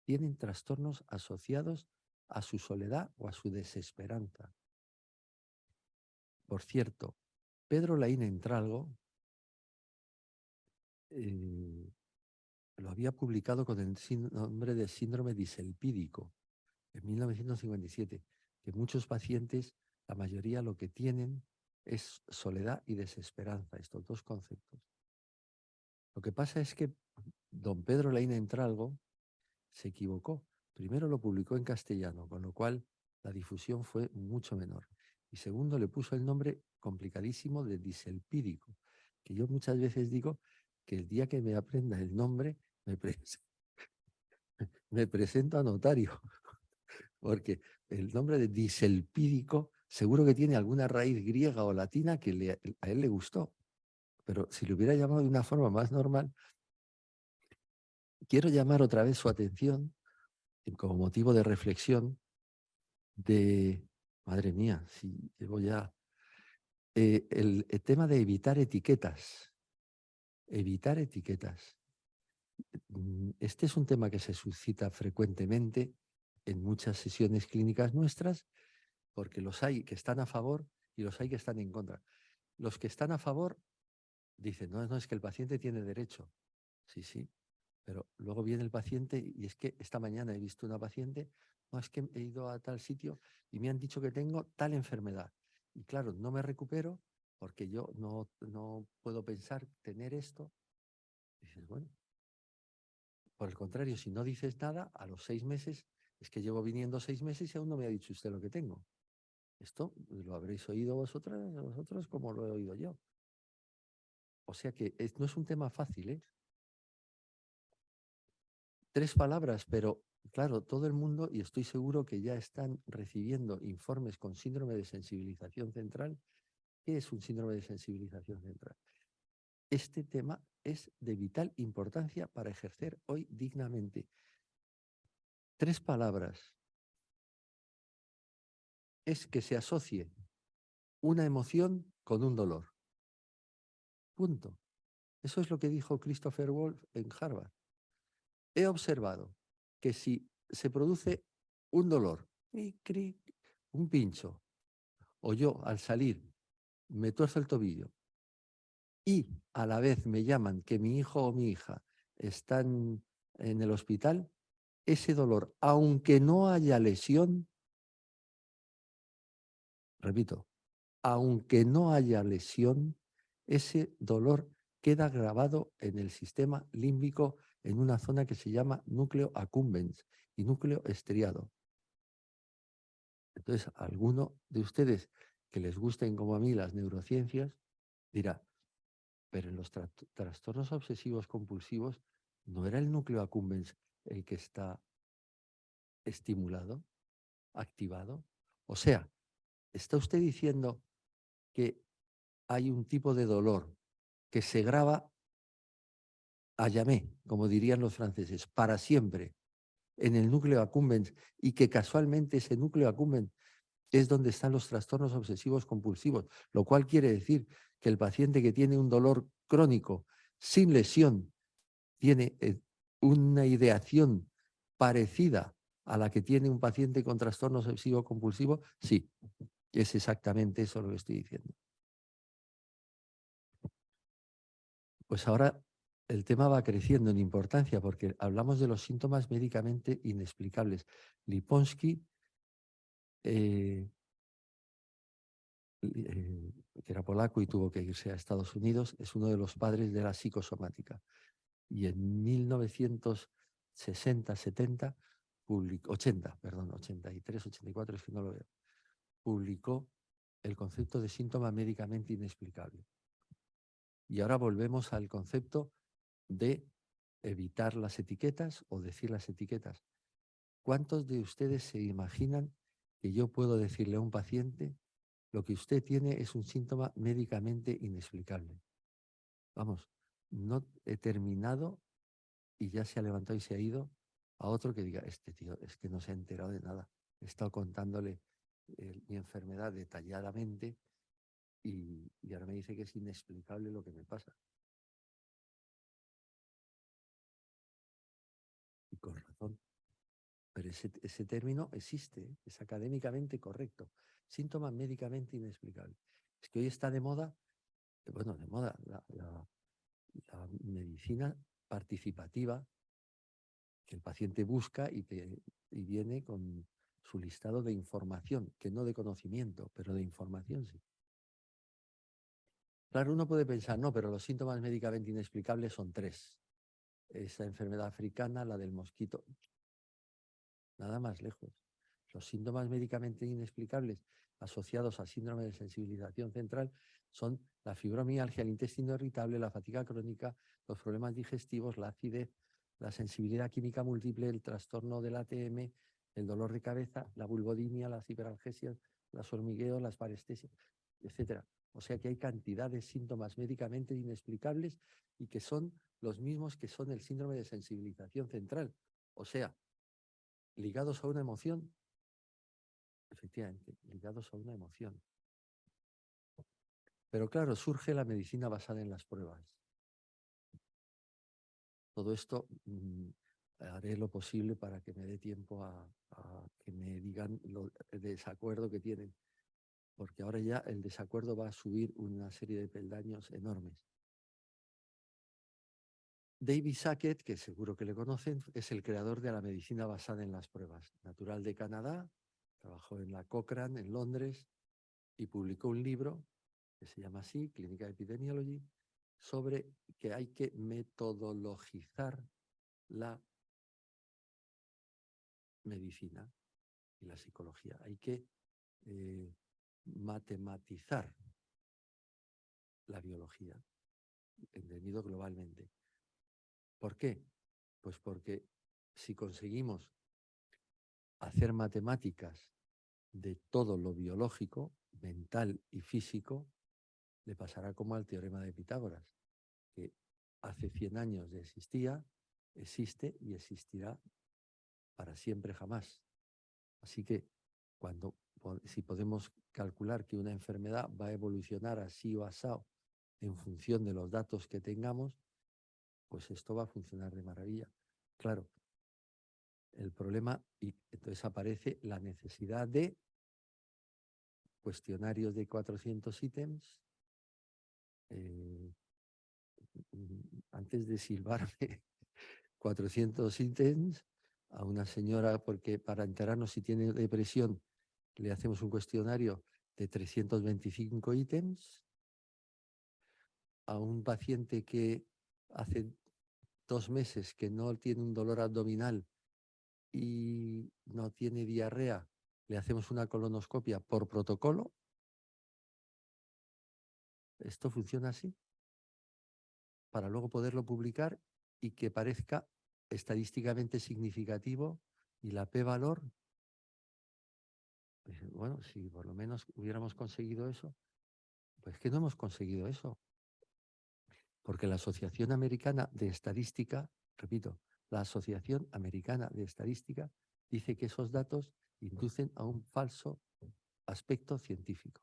Tienen trastornos asociados a su soledad o a su desesperanza. Por cierto, Pedro Laín Entralgo lo había publicado con el nombre de síndrome diselpídico en 1957, que muchos pacientes, la mayoría lo que tienen es soledad y desesperanza, estos dos conceptos. Lo que pasa es que don Pedro Leina Entralgo se equivocó. Primero lo publicó en castellano, con lo cual la difusión fue mucho menor. Y segundo, le puso el nombre complicadísimo de diselpídico, que yo muchas veces digo que el día que me aprenda el nombre me presento a notario, porque el nombre de diselpídico seguro que tiene alguna raíz griega o latina que a él le gustó. Pero si lo hubiera llamado de una forma más normal, quiero llamar otra vez su atención como motivo de reflexión de, madre mía, si llevo ya, el tema de evitar etiquetas. Evitar etiquetas. Este es un tema que se suscita frecuentemente en muchas sesiones clínicas nuestras, porque los hay que están a favor y los hay que están en contra. Los que están a favor dicen, no, es que el paciente tiene derecho. Sí, sí, pero luego viene el paciente y es que esta mañana he visto una paciente, no, es que he ido a tal sitio y me han dicho que tengo tal enfermedad. Y claro, no me recupero porque yo no puedo pensar tener esto. Y dices, bueno, por el contrario, si no dices nada, a los 6 meses, es que llevo viniendo 6 meses y aún no me ha dicho usted lo que tengo. Esto lo habréis oído vosotros como lo he oído yo. O sea que no es un tema fácil, ¿eh? 3 palabras, pero claro, todo el mundo, y estoy seguro que ya están recibiendo informes con síndrome de sensibilización central. ¿Qué es un síndrome de sensibilización central? Este tema es de vital importancia para ejercer hoy dignamente. 3 palabras. Es que se asocie una emoción con un dolor. Punto. Eso es lo que dijo Christopher Wolff en Harvard. He observado que si se produce un dolor, un pincho, o yo al salir me tuerzo el tobillo y a la vez me llaman que mi hijo o mi hija están en el hospital, ese dolor, aunque no haya lesión, repito, aunque no haya lesión, ese dolor queda grabado en el sistema límbico en una zona que se llama núcleo accumbens y núcleo estriado. Entonces, a alguno de ustedes que les gusten como a mí las neurociencias dirá, pero en los trastornos obsesivos compulsivos no era el núcleo accumbens el que está estimulado, activado. O sea, ¿está usted diciendo que hay un tipo de dolor que se graba a jamais, como dirían los franceses, para siempre en el núcleo accumbens y que casualmente ese núcleo accumbens es donde están los trastornos obsesivos compulsivos, lo cual quiere decir que el paciente que tiene un dolor crónico sin lesión tiene una ideación parecida a la que tiene un paciente con trastorno obsesivo compulsivo? Sí, es exactamente eso lo que estoy diciendo. Pues ahora el tema va creciendo en importancia porque hablamos de los síntomas médicamente inexplicables. Liponsky, que era polaco y tuvo que irse a Estados Unidos, es uno de los padres de la psicosomática. Y en 1960, 70, 83, 84, es que no lo veo, publicó el concepto de síntoma médicamente inexplicable. Y ahora volvemos al concepto de evitar las etiquetas o decir las etiquetas. ¿Cuántos de ustedes se imaginan que yo puedo decirle a un paciente lo que usted tiene es un síntoma médicamente inexplicable? Vamos, no he terminado y ya se ha levantado y se ha ido a otro que diga, este tío es que no se ha enterado de nada. He estado contándole mi enfermedad detalladamente y ahora me dice que es inexplicable lo que me pasa. Y con razón. Pero ese término existe, ¿eh? Es académicamente correcto. Síntoma médicamente inexplicable. Es que hoy está de moda, bueno, de moda, la medicina participativa que el paciente busca y viene con su listado de información, que no de conocimiento, pero de información sí. Claro, uno puede pensar, no, pero los síntomas médicamente inexplicables son 3. Esa enfermedad africana, la del mosquito. Nada más lejos. Los síntomas médicamente inexplicables asociados al síndrome de sensibilización central son la fibromialgia, el intestino irritable, la fatiga crónica, los problemas digestivos, la acidez, la sensibilidad química múltiple, el trastorno del ATM, el dolor de cabeza, la vulvodinia, las hiperalgesias, los hormigueos, las parestesias, etc. O sea que hay cantidad de síntomas médicamente inexplicables y que son los mismos que son el síndrome de sensibilización central. O sea, ligados a una emoción, efectivamente, ligados a una emoción. Pero claro, surge la medicina basada en las pruebas. Todo esto haré lo posible para que me dé tiempo a que me digan el desacuerdo que tienen, porque ahora ya el desacuerdo va a subir una serie de peldaños enormes. David Sackett, que seguro que le conocen, es el creador de la medicina basada en las pruebas. Natural de Canadá, trabajó en la Cochrane en Londres y publicó un libro que se llama así, Clinical Epidemiology, sobre que hay que metodologizar la medicina y la psicología. Hay que matematizar la biología, entendido globalmente. ¿Por qué? Pues porque si conseguimos hacer matemáticas de todo lo biológico, mental y físico, le pasará como al teorema de Pitágoras, que hace 100 años ya existía, existe y existirá para siempre jamás. Así que si podemos calcular que una enfermedad va a evolucionar así o asado en función de los datos que tengamos, pues esto va a funcionar de maravilla. Claro, el problema, y entonces aparece la necesidad de cuestionarios de 400 ítems. Antes de silbarme 400 ítems a una señora, porque para enterarnos si tiene depresión le hacemos un cuestionario de 325 ítems, a un paciente que hace 2 meses que no tiene un dolor abdominal y no tiene diarrea, le hacemos una colonoscopia por protocolo. Esto funciona así, para luego poderlo publicar y que parezca estadísticamente significativo y la p-valor. Bueno, si por lo menos hubiéramos conseguido eso, pues que no hemos conseguido eso. Porque la Asociación Americana de Estadística, repito, la Asociación Americana de Estadística dice que esos datos inducen a un falso aspecto científico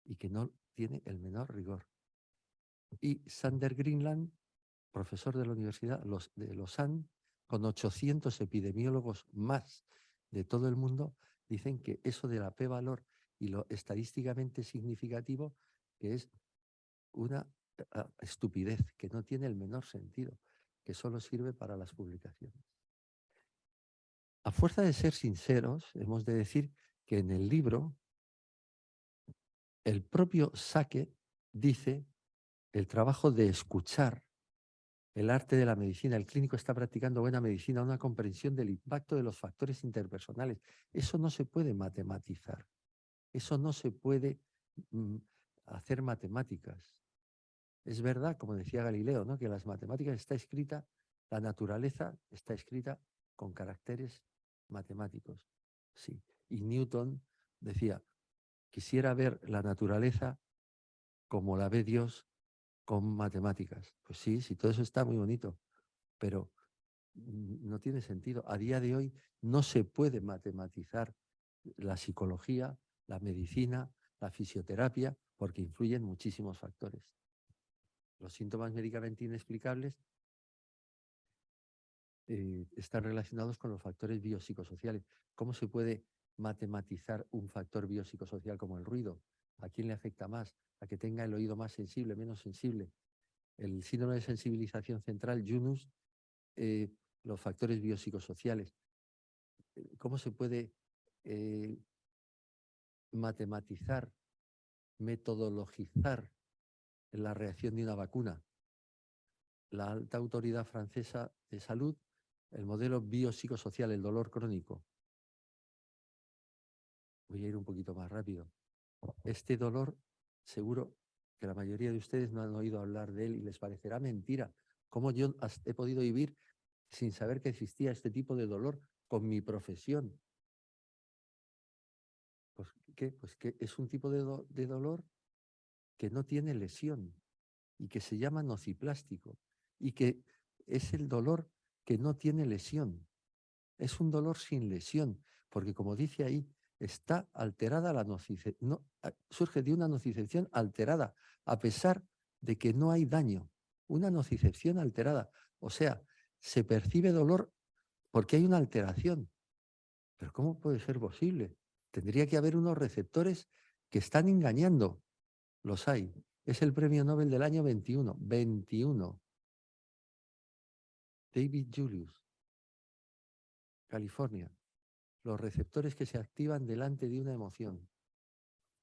y que no tiene el menor rigor. Y Sander Greenland, profesor de la Universidad de Lausanne, con 800 epidemiólogos más de todo el mundo, dicen que eso de la p-valor y lo estadísticamente significativo, que es una estupidez, que no tiene el menor sentido, que solo sirve para las publicaciones. A fuerza de ser sinceros, hemos de decir que en el libro el propio Sackett dice el trabajo de escuchar, el arte de la medicina. El clínico está practicando buena medicina, una comprensión del impacto de los factores interpersonales. Eso no se puede matematizar. Eso no se puede hacer matemáticas. Es verdad, como decía Galileo, ¿no?, que las matemáticas está escrita, la naturaleza está escrita con caracteres matemáticos. Sí. Y Newton decía, quisiera ver la naturaleza como la ve Dios con matemáticas. Pues sí, todo eso está muy bonito, pero no tiene sentido. A día de hoy no se puede matematizar la psicología, la medicina, la fisioterapia, porque influyen muchísimos factores. Los síntomas médicamente inexplicables están relacionados con los factores biopsicosociales. ¿Cómo se puede matematizar un factor biopsicosocial como el ruido? ¿A quién le afecta más? ¿A que tenga el oído más sensible, menos sensible? el síndrome de sensibilización central, Yunus, los factores biopsicosociales. ¿Cómo se puede matematizar, metodologizar la reacción de una vacuna? La alta autoridad francesa de salud, el modelo biopsicosocial, el dolor crónico. Voy a ir un poquito más rápido. Este dolor, seguro que la mayoría de ustedes no han oído hablar de él y les parecerá mentira. ¿Cómo yo he podido vivir sin saber que existía este tipo de dolor con mi profesión? Pues, ¿qué? Pues que es un tipo de dolor que no tiene lesión y que se llama nociplástico y que es el dolor que no tiene lesión. Es un dolor sin lesión, porque como dice ahí, está alterada la nocicepción, no, surge de una nocicepción alterada, a pesar de que no hay daño. Una nocicepción alterada. O sea, se percibe dolor porque hay una alteración. Pero ¿cómo puede ser posible? Tendría que haber unos receptores que están engañando. Los hay. Es el premio Nobel del año 21. 21. David Julius, California. Los receptores que se activan delante de una emoción.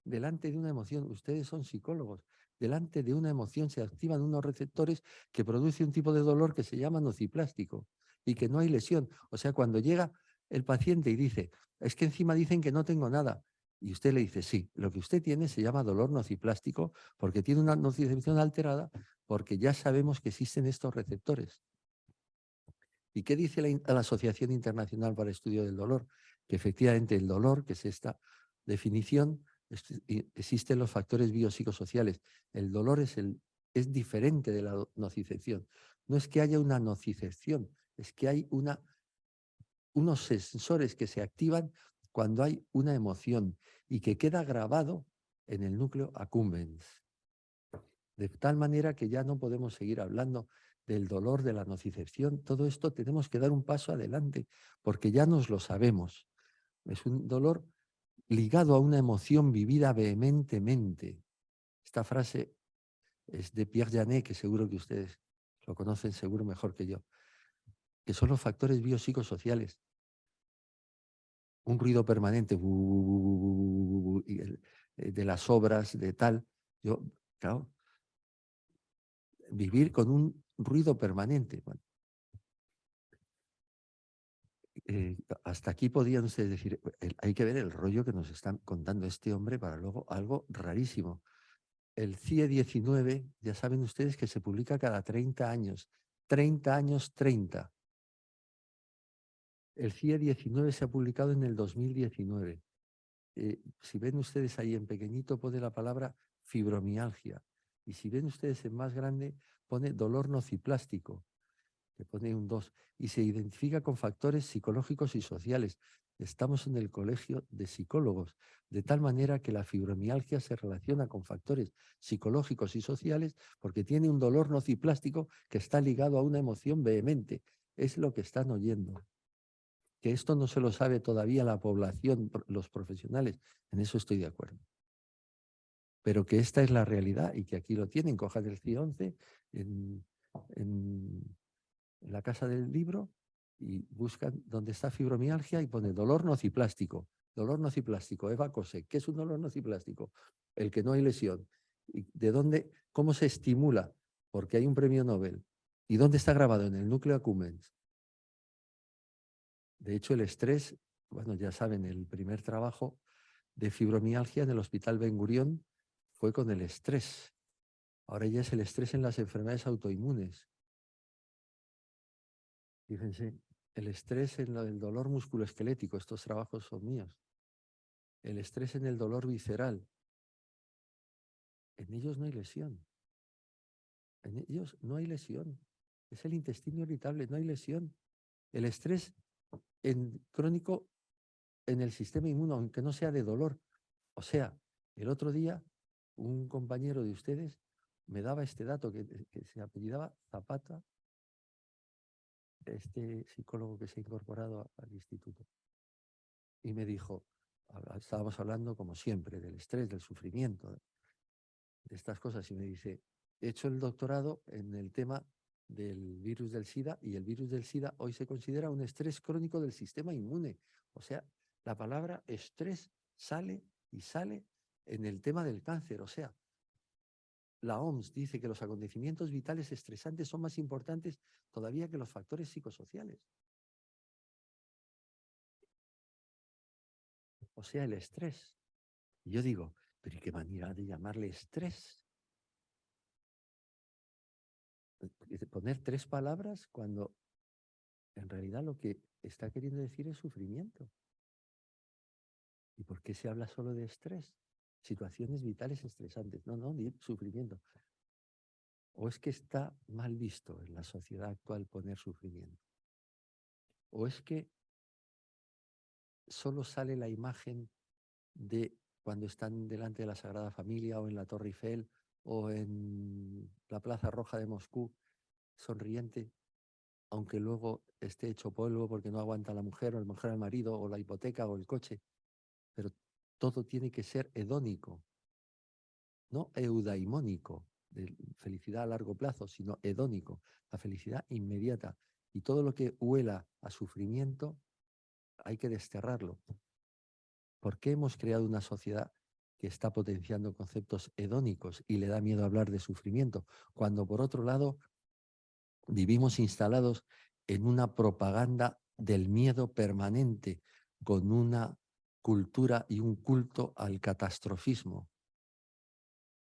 Delante de una emoción, ustedes son psicólogos, delante de una emoción se activan unos receptores que produce un tipo de dolor que se llama nociplástico y que no hay lesión. O sea, cuando llega el paciente y dice, es que encima dicen que no tengo nada, y usted le dice, sí, lo que usted tiene se llama dolor nociplástico porque tiene una nocicepción alterada, porque ya sabemos que existen estos receptores. ¿Y qué dice la Asociación Internacional para el Estudio del Dolor? Que efectivamente el dolor, que es esta definición, existen los factores biopsicosociales. El dolor es diferente de la nocicepción. No es que haya una nocicepción, es que hay unos sensores que se activan cuando hay una emoción y que queda grabado en el núcleo accumbens. De tal manera que ya no podemos seguir hablando del dolor, de la nocicepción. Todo esto tenemos que dar un paso adelante porque ya nos lo sabemos. Es un dolor ligado a una emoción vivida vehementemente. Esta frase es de Pierre Janet, que seguro que ustedes lo conocen seguro mejor que yo, que son los factores biopsicosociales. Un ruido permanente de las obras, de tal. Yo, claro, vivir con un ruido permanente. Bueno, hasta aquí podían ustedes decir, hay que ver el rollo que nos están contando este hombre para luego algo rarísimo. El CIE 19, ya saben ustedes que se publica cada 30 años. 30 años, 30. El CIE 19 se ha publicado en el 2019. Si ven ustedes ahí en pequeñito pone la palabra fibromialgia. Y si ven ustedes en más grande pone dolor nociplástico, que pone un 2. Y se identifica con factores psicológicos y sociales. Estamos en el colegio de psicólogos, de tal manera que la fibromialgia se relaciona con factores psicológicos y sociales porque tiene un dolor nociplástico que está ligado a una emoción vehemente. Es lo que están oyendo. Que esto no se lo sabe todavía la población, los profesionales, en eso estoy de acuerdo. Pero que esta es la realidad y que aquí lo tienen, cojan el CIE 11 en la casa del libro y buscan dónde está fibromialgia y pone dolor nociplástico. Dolor nociplástico, Eva Kosek. ¿Qué es un dolor nociplástico? El que no hay lesión. ¿Y de dónde, cómo se estimula? Porque hay un premio Nobel. ¿Y dónde está grabado? En el núcleo accumbens. De hecho, el estrés, bueno, ya saben, el primer trabajo de fibromialgia en el Hospital Ben Gurión fue con el estrés. Ahora ya es el estrés en las enfermedades autoinmunes. Fíjense, el estrés en el dolor musculoesquelético, estos trabajos son míos. El estrés en el dolor visceral. En ellos no hay lesión. En ellos no hay lesión. Es el intestino irritable, no hay lesión. El estrés crónico en el sistema inmune, aunque no sea de dolor. O sea, el otro día un compañero de ustedes me daba este dato que se apellidaba Zapata, este psicólogo que se ha incorporado al instituto. Y me dijo, estábamos hablando como siempre del estrés, del sufrimiento, de estas cosas, y me dice, he hecho el doctorado en el tema del virus del SIDA, y el virus del SIDA hoy se considera un estrés crónico del sistema inmune. O sea, la palabra estrés sale y sale en el tema del cáncer. O sea, la OMS dice que los acontecimientos vitales estresantes son más importantes todavía que los factores psicosociales. O sea, el estrés. Y yo digo, pero ¿y qué manera de llamarle estrés? Poner 3 palabras cuando en realidad lo que está queriendo decir es sufrimiento. ¿Y por qué se habla solo de estrés? Situaciones vitales estresantes. No, ni sufrimiento. ¿O es que está mal visto en la sociedad actual poner sufrimiento? ¿O es que solo sale la imagen de cuando están delante de la Sagrada Familia o en la Torre Eiffel o en la Plaza Roja de Moscú, sonriente, aunque luego esté hecho polvo porque no aguanta la mujer o la mujer al marido o la hipoteca o el coche? Pero todo tiene que ser hedónico, no eudaimónico, de felicidad a largo plazo, sino hedónico, la felicidad inmediata. Y todo lo que huela a sufrimiento hay que desterrarlo. ¿Por qué hemos creado una sociedad que está potenciando conceptos hedónicos y le da miedo hablar de sufrimiento, cuando por otro lado vivimos instalados en una propaganda del miedo permanente, con una cultura y un culto al catastrofismo,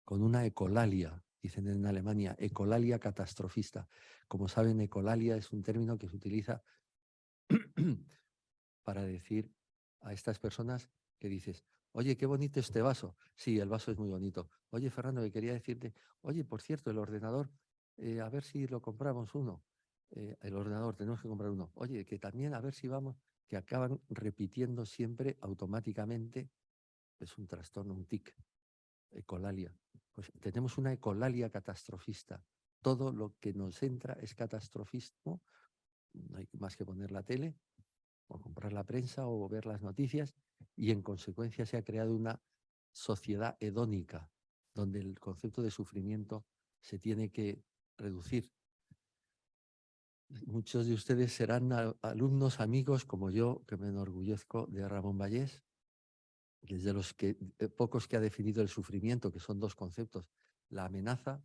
con una ecolalia, dicen en Alemania, ecolalia catastrofista? Como saben, ecolalia es un término que se utiliza para decir a estas personas que dices, oye, qué bonito este vaso. Sí, el vaso es muy bonito. Oye, Fernando, que quería decirte, oye, por cierto, el ordenador, a ver si lo compramos uno. El ordenador, tenemos que comprar uno. Oye, que también a ver si vamos, que acaban repitiendo siempre automáticamente, es un trastorno, un tic, ecolalia. Pues tenemos una ecolalia catastrofista. Todo lo que nos entra es catastrofismo. No hay más que poner la tele o comprar la prensa o ver las noticias, y en consecuencia se ha creado una sociedad hedónica donde el concepto de sufrimiento se tiene que reducir. Muchos de ustedes serán alumnos, amigos como yo, que me enorgullezco de Ramón Vallés, que es de los pocos que ha definido el sufrimiento, que son 2 conceptos: la amenaza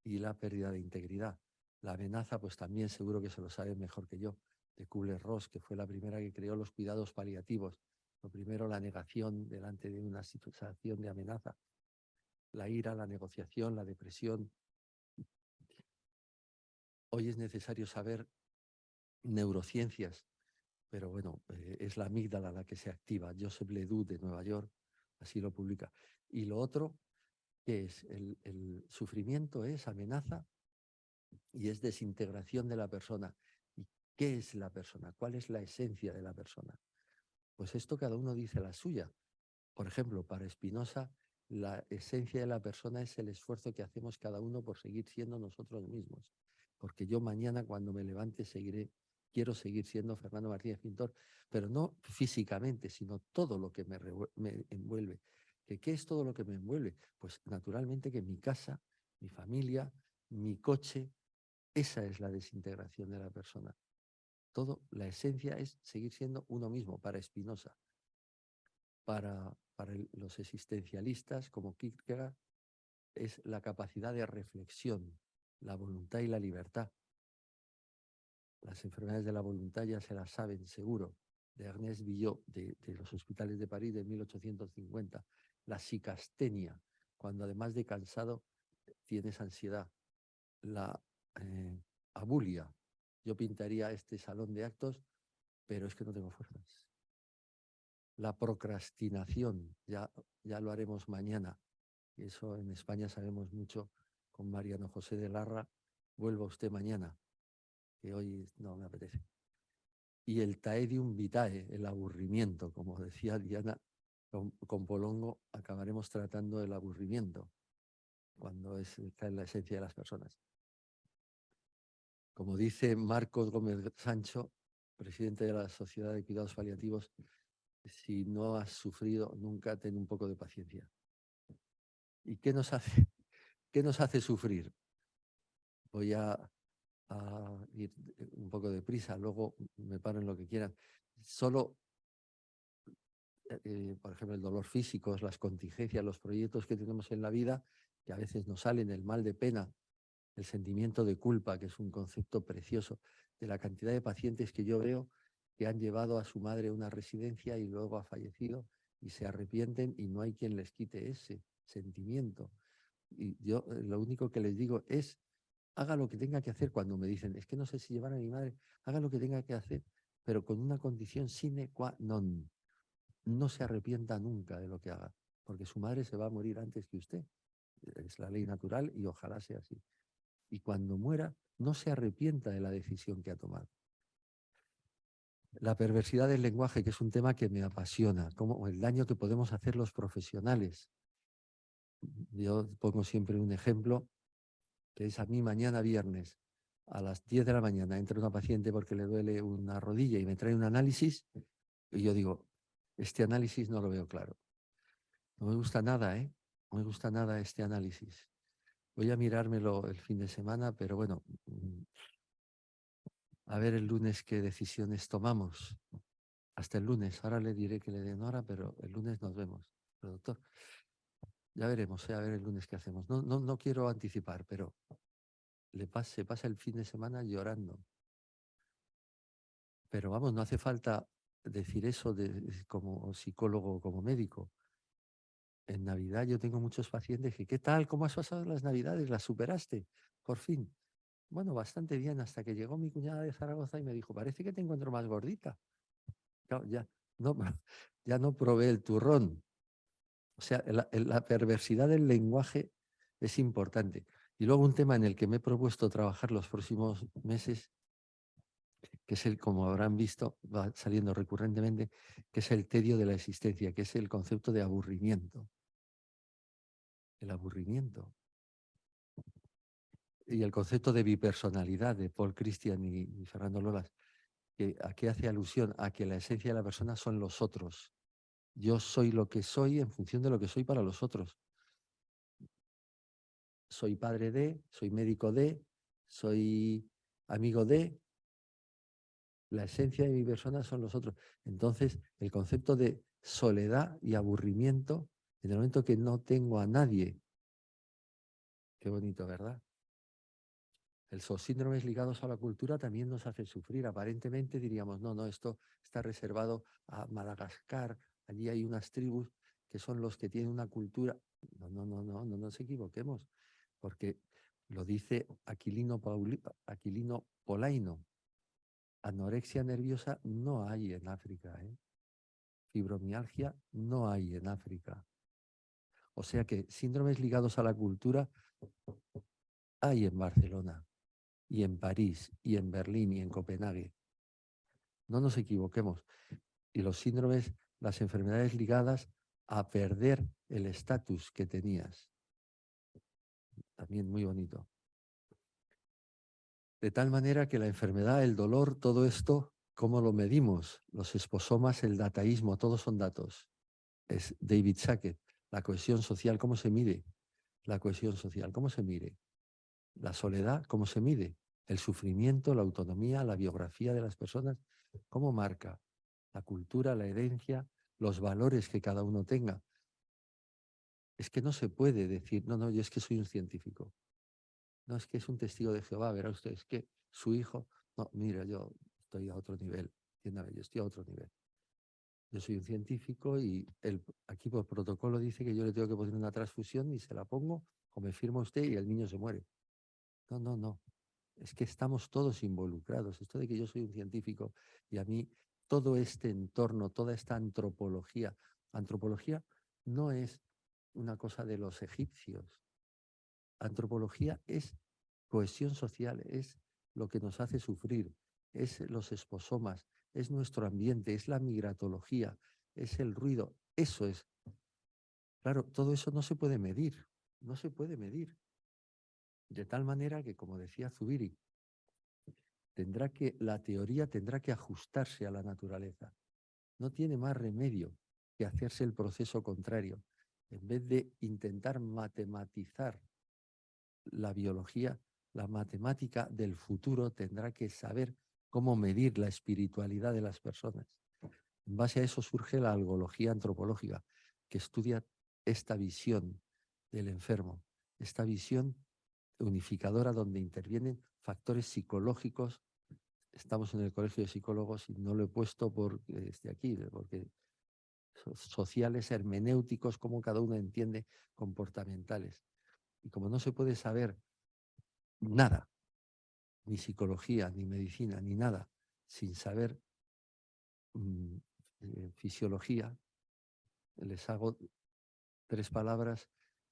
y la pérdida de integridad. La amenaza, pues también seguro que se lo saben mejor que yo, de Kubler-Ross, que fue la primera que creó los cuidados paliativos. Lo primero, la negación delante de una situación de amenaza, la ira, la negociación, la depresión. Hoy es necesario saber neurociencias, pero bueno, es la amígdala la que se activa. Joseph Ledoux de Nueva York así lo publica. Y lo otro, que es el sufrimiento, es amenaza y es desintegración de la persona. ¿Y qué es la persona? ¿Cuál es la esencia de la persona? Pues esto cada uno dice la suya. Por ejemplo, para Spinoza, la esencia de la persona es el esfuerzo que hacemos cada uno por seguir siendo nosotros mismos. Porque yo mañana, cuando me levante, quiero seguir siendo Fernando Martínez Pintor, pero no físicamente, sino todo lo que me envuelve. ¿Qué es todo lo que me envuelve? Pues naturalmente que mi casa, mi familia, mi coche, esa es la desintegración de la persona. La esencia es seguir siendo uno mismo para Spinoza. Para los existencialistas como Kierkegaard es la capacidad de reflexión, la voluntad y la libertad. Las enfermedades de la voluntad ya se las saben seguro, de Ernest Villot, de los hospitales de París de 1850. La psicastenia, cuando además de cansado tienes ansiedad. La abulia, yo pintaría este salón de actos, pero es que no tengo fuerzas. La procrastinación, ya lo haremos mañana. Eso en España sabemos mucho con Mariano José de Larra. Vuelva usted mañana, que hoy no me apetece. Y el taedium vitae, el aburrimiento, como decía Diana, con Polongo acabaremos tratando el aburrimiento, cuando está en la esencia de las personas. Como dice Marcos Gómez Sancho, presidente de la Sociedad de Cuidados Paliativos, si no has sufrido nunca, ten un poco de paciencia. ¿Y qué nos hace ¿Qué nos hace sufrir? Voy a ir un poco deprisa, luego me paro en lo que quieran. Solo, por ejemplo, el dolor físico, las contingencias, los proyectos que tenemos en la vida, que a veces nos salen, el mal de pena, el sentimiento de culpa, que es un concepto precioso, de la cantidad de pacientes que yo veo que han llevado a su madre a una residencia y luego ha fallecido y se arrepienten y no hay quien les quite ese sentimiento. Y yo lo único que les digo es, haga lo que tenga que hacer. Cuando me dicen, es que no sé si llevar a mi madre, haga lo que tenga que hacer, pero con una condición sine qua non. No se arrepienta nunca de lo que haga, porque su madre se va a morir antes que usted. Es la ley natural y ojalá sea así. Y cuando muera, no se arrepienta de la decisión que ha tomado. La perversidad del lenguaje, que es un tema que me apasiona, como el daño que podemos hacer los profesionales. Yo pongo siempre un ejemplo, que es a mí mañana viernes, a las 10 de la mañana, entra una paciente porque le duele una rodilla y me trae un análisis, y yo digo, este análisis no lo veo claro. No me gusta nada, ¿eh? No me gusta nada este análisis. Voy a mirármelo el fin de semana, pero bueno, a ver el lunes qué decisiones tomamos. Hasta el lunes. Ahora le diré que le den hora, pero el lunes nos vemos. Pero, doctor, ya veremos, a ver el lunes qué hacemos. No quiero anticipar, pero se pasa el fin de semana llorando. Pero vamos, no hace falta decir eso como psicólogo o como médico. En Navidad yo tengo muchos pacientes que, ¿qué tal? ¿Cómo has pasado las Navidades? ¿Las superaste? Por fin. Bueno, bastante bien, hasta que llegó mi cuñada de Zaragoza y me dijo, parece que te encuentro más gordita. Claro, no, ya no probé el turrón. O sea, la perversidad del lenguaje es importante. Y luego un tema en el que me he propuesto trabajar los próximos meses, que es como habrán visto, va saliendo recurrentemente, que es el tedio de la existencia, que es el concepto de aburrimiento. El aburrimiento. Y el concepto de bipersonalidad de Paul Christian y Fernando Lolas, ¿a qué hace alusión? A que la esencia de la persona son los otros. Yo soy lo que soy en función de lo que soy para los otros. Soy padre de, soy médico de, soy amigo de. La esencia de mi persona son los otros. Entonces, el concepto de soledad y aburrimiento, en el momento que no tengo a nadie, qué bonito, ¿verdad? Los síndromes ligados a la cultura también nos hacen sufrir. Aparentemente diríamos, no, esto está reservado a Madagascar, allí hay unas tribus que son los que tienen una cultura. No nos equivoquemos, porque lo dice Aquilino Polaino. Anorexia nerviosa no hay en África, ¿eh? Fibromialgia no hay en África. O sea que síndromes ligados a la cultura hay en Barcelona, y en París, y en Berlín, y en Copenhague. No nos equivoquemos. Y los síndromes, las enfermedades ligadas a perder el estatus que tenías. También muy bonito. De tal manera que la enfermedad, el dolor, todo esto, ¿cómo lo medimos? Los esposomas, el dataísmo, todos son datos. Es David Sackett. La cohesión social, ¿cómo se mide? La cohesión social, ¿cómo se mide? La soledad, ¿cómo se mide? El sufrimiento, la autonomía, la biografía de las personas, ¿cómo marca? La cultura, la herencia, los valores que cada uno tenga. Es que no se puede decir, no, yo es que soy un científico. No, es que es un testigo de Jehová, verá usted, es que su hijo, no, mira, yo estoy a otro nivel, entiéndame, yo estoy a otro nivel. Yo soy un científico y aquí por protocolo dice que yo le tengo que poner una transfusión y se la pongo o me firma usted y el niño se muere. No. Es que estamos todos involucrados. Esto de que yo soy un científico y a mí todo este entorno, toda esta antropología no es una cosa de los egipcios. Antropología es cohesión social, es lo que nos hace sufrir, es los esposomas, es nuestro ambiente, es la migratología, es el ruido. Eso es. Claro, todo eso no se puede medir, no se puede medir. De tal manera que, como decía Zubiri, la teoría tendrá que ajustarse a la naturaleza. No tiene más remedio que hacerse el proceso contrario. En vez de intentar matematizar la biología, la matemática del futuro tendrá que saber cómo medir la espiritualidad de las personas. En base a eso surge la algología antropológica, que estudia esta visión del enfermo, esta visión unificadora donde intervienen factores psicológicos. Estamos en el Colegio de Psicólogos y no lo he puesto porque esté aquí, porque sociales, hermenéuticos, como cada uno entiende, comportamentales. Y como no se puede saber nada, ni psicología, ni medicina, ni nada, sin saber fisiología, les hago 3 palabras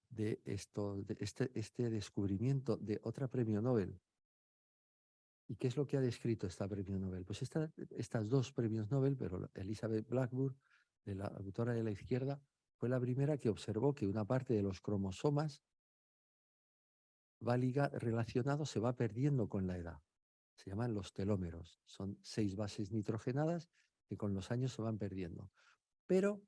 de esto, de este descubrimiento de otra premio Nobel. ¿Y qué es lo que ha descrito esta premio Nobel? Pues estas 2 premios Nobel, pero Elizabeth Blackburn, de la autora de la izquierda, fue la primera que observó que una parte de los cromosomas relacionado, se va perdiendo con la edad. Se llaman los telómeros. Son 6 bases nitrogenadas que con los años se van perdiendo. Pero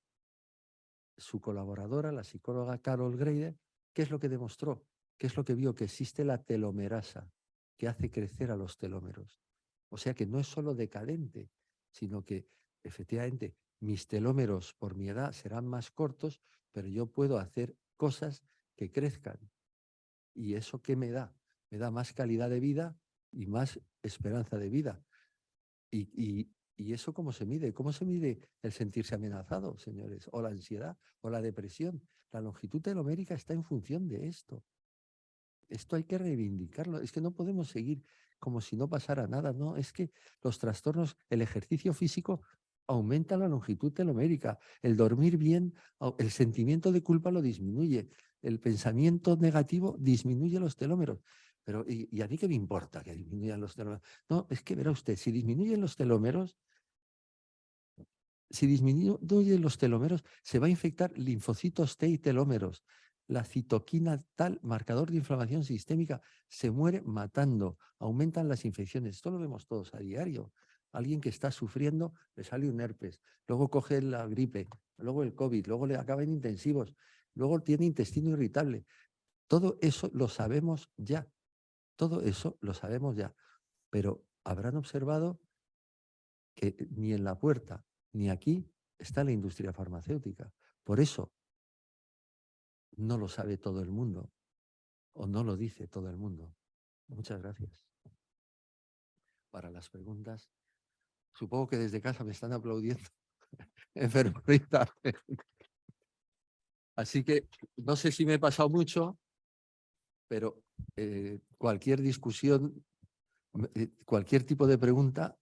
su colaboradora, la psicóloga Carol Greider, ¿qué es lo que demostró? ¿Qué es lo que vio? Que existe la telomerasa, que hace crecer a los telómeros. O sea que no es solo decadente, sino que efectivamente mis telómeros por mi edad serán más cortos, pero yo puedo hacer cosas que crezcan. ¿Y eso qué me da? Me da más calidad de vida y más esperanza de vida. ¿Y eso cómo se mide? ¿Cómo se mide el sentirse amenazado, señores? O la ansiedad, o la depresión. La longitud telomérica está en función de esto. Esto hay que reivindicarlo. Es que no podemos seguir como si no pasara nada, ¿no? Es que los trastornos, el ejercicio físico aumenta la longitud telomérica. El dormir bien, el sentimiento de culpa lo disminuye. El pensamiento negativo disminuye los telómeros. Pero, ¿y a mí qué me importa que disminuyan los telómeros? No, es que verá usted, si disminuyen los telómeros, se va a infectar linfocitos T y telómeros. La citoquina tal, marcador de inflamación sistémica, se muere matando, aumentan las infecciones. Esto lo vemos todos a diario. Alguien que está sufriendo, le sale un herpes, luego coge la gripe, luego el COVID, luego le acaba en intensivos, luego tiene intestino irritable. Todo eso lo sabemos ya. Todo eso lo sabemos ya. Pero habrán observado que ni en la puerta ni aquí está la industria farmacéutica. Por eso no lo sabe todo el mundo o no lo dice todo el mundo. Muchas gracias. Para las preguntas, supongo que desde casa me están aplaudiendo enfermita. Así que no sé si me he pasado mucho, pero cualquier discusión, cualquier tipo de pregunta,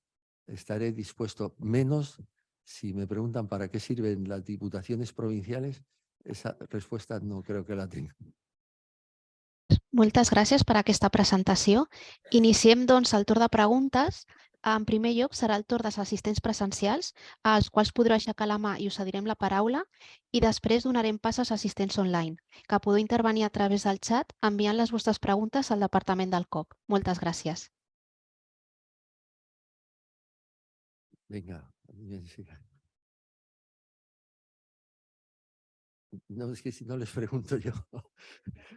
estaré dispuesto. Menos si me preguntan para qué sirven las diputaciones provinciales, esa respuesta no creo que la tenga. Moltes gràcies per aquesta presentació. Iniciem, doncs, el torn de preguntes. En primer lloc, serà el torn dels assistents presencials, als quals podreu aixecar la mà i us cedirem la paraula, i després donarem pas als assistents online, que podeu intervenir a través del xat enviant les vostres preguntes al departament del COP. Moltes gràcies. Venga, bien, sí. No, es que si no les pregunto yo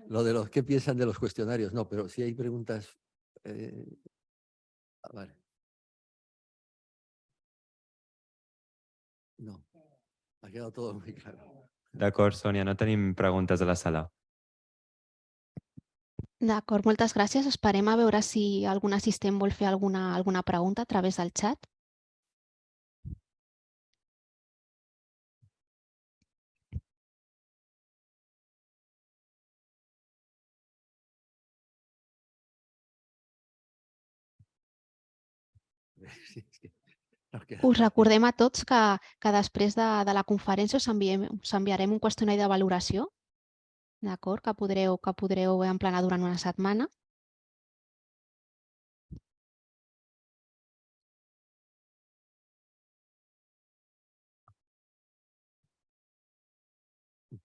lo de los qué piensan de los cuestionarios, no, pero si hay preguntas. Vale. No, ha quedado todo muy claro. D'acord, Sònia, no tenim preguntes a la sala. D'acord, moltes gràcies. Esperem a veure si algun assistent vol fer alguna pregunta a través del xat. Sí, es que no queda Us fácil. recordem a tots que després de la conferència us enviarem un qüestionari de valoració, d'acord, que podreu emplenar durant una setmana.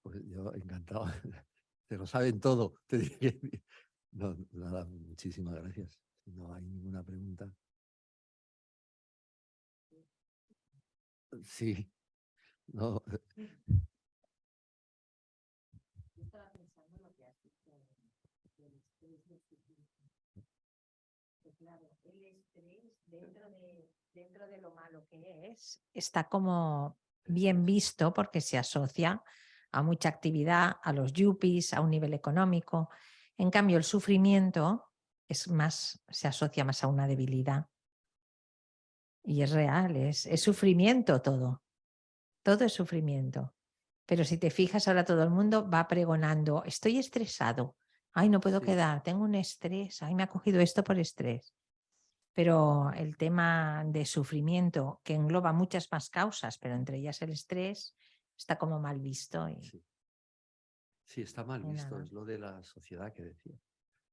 Pues yo encantado. Se lo saben todo. Te diré. No, nada, muchísimas gracias. Si no hay ninguna pregunta. Sí, no. Claro, el estrés dentro de lo malo que es, está como bien visto porque se asocia a mucha actividad, a los yuppies, a un nivel económico. En cambio, el sufrimiento se asocia más a una debilidad. Y es real, es sufrimiento todo. Todo es sufrimiento. Pero si te fijas, ahora todo el mundo va pregonando, estoy estresado, ay, no puedo Sí. quedar, tengo un estrés, ay, me ha cogido esto por estrés. Pero el tema de sufrimiento, que engloba muchas más causas, pero entre ellas el estrés, está como mal visto. Y Sí. Sí, está mal y visto, nada. es lo de la sociedad que decía.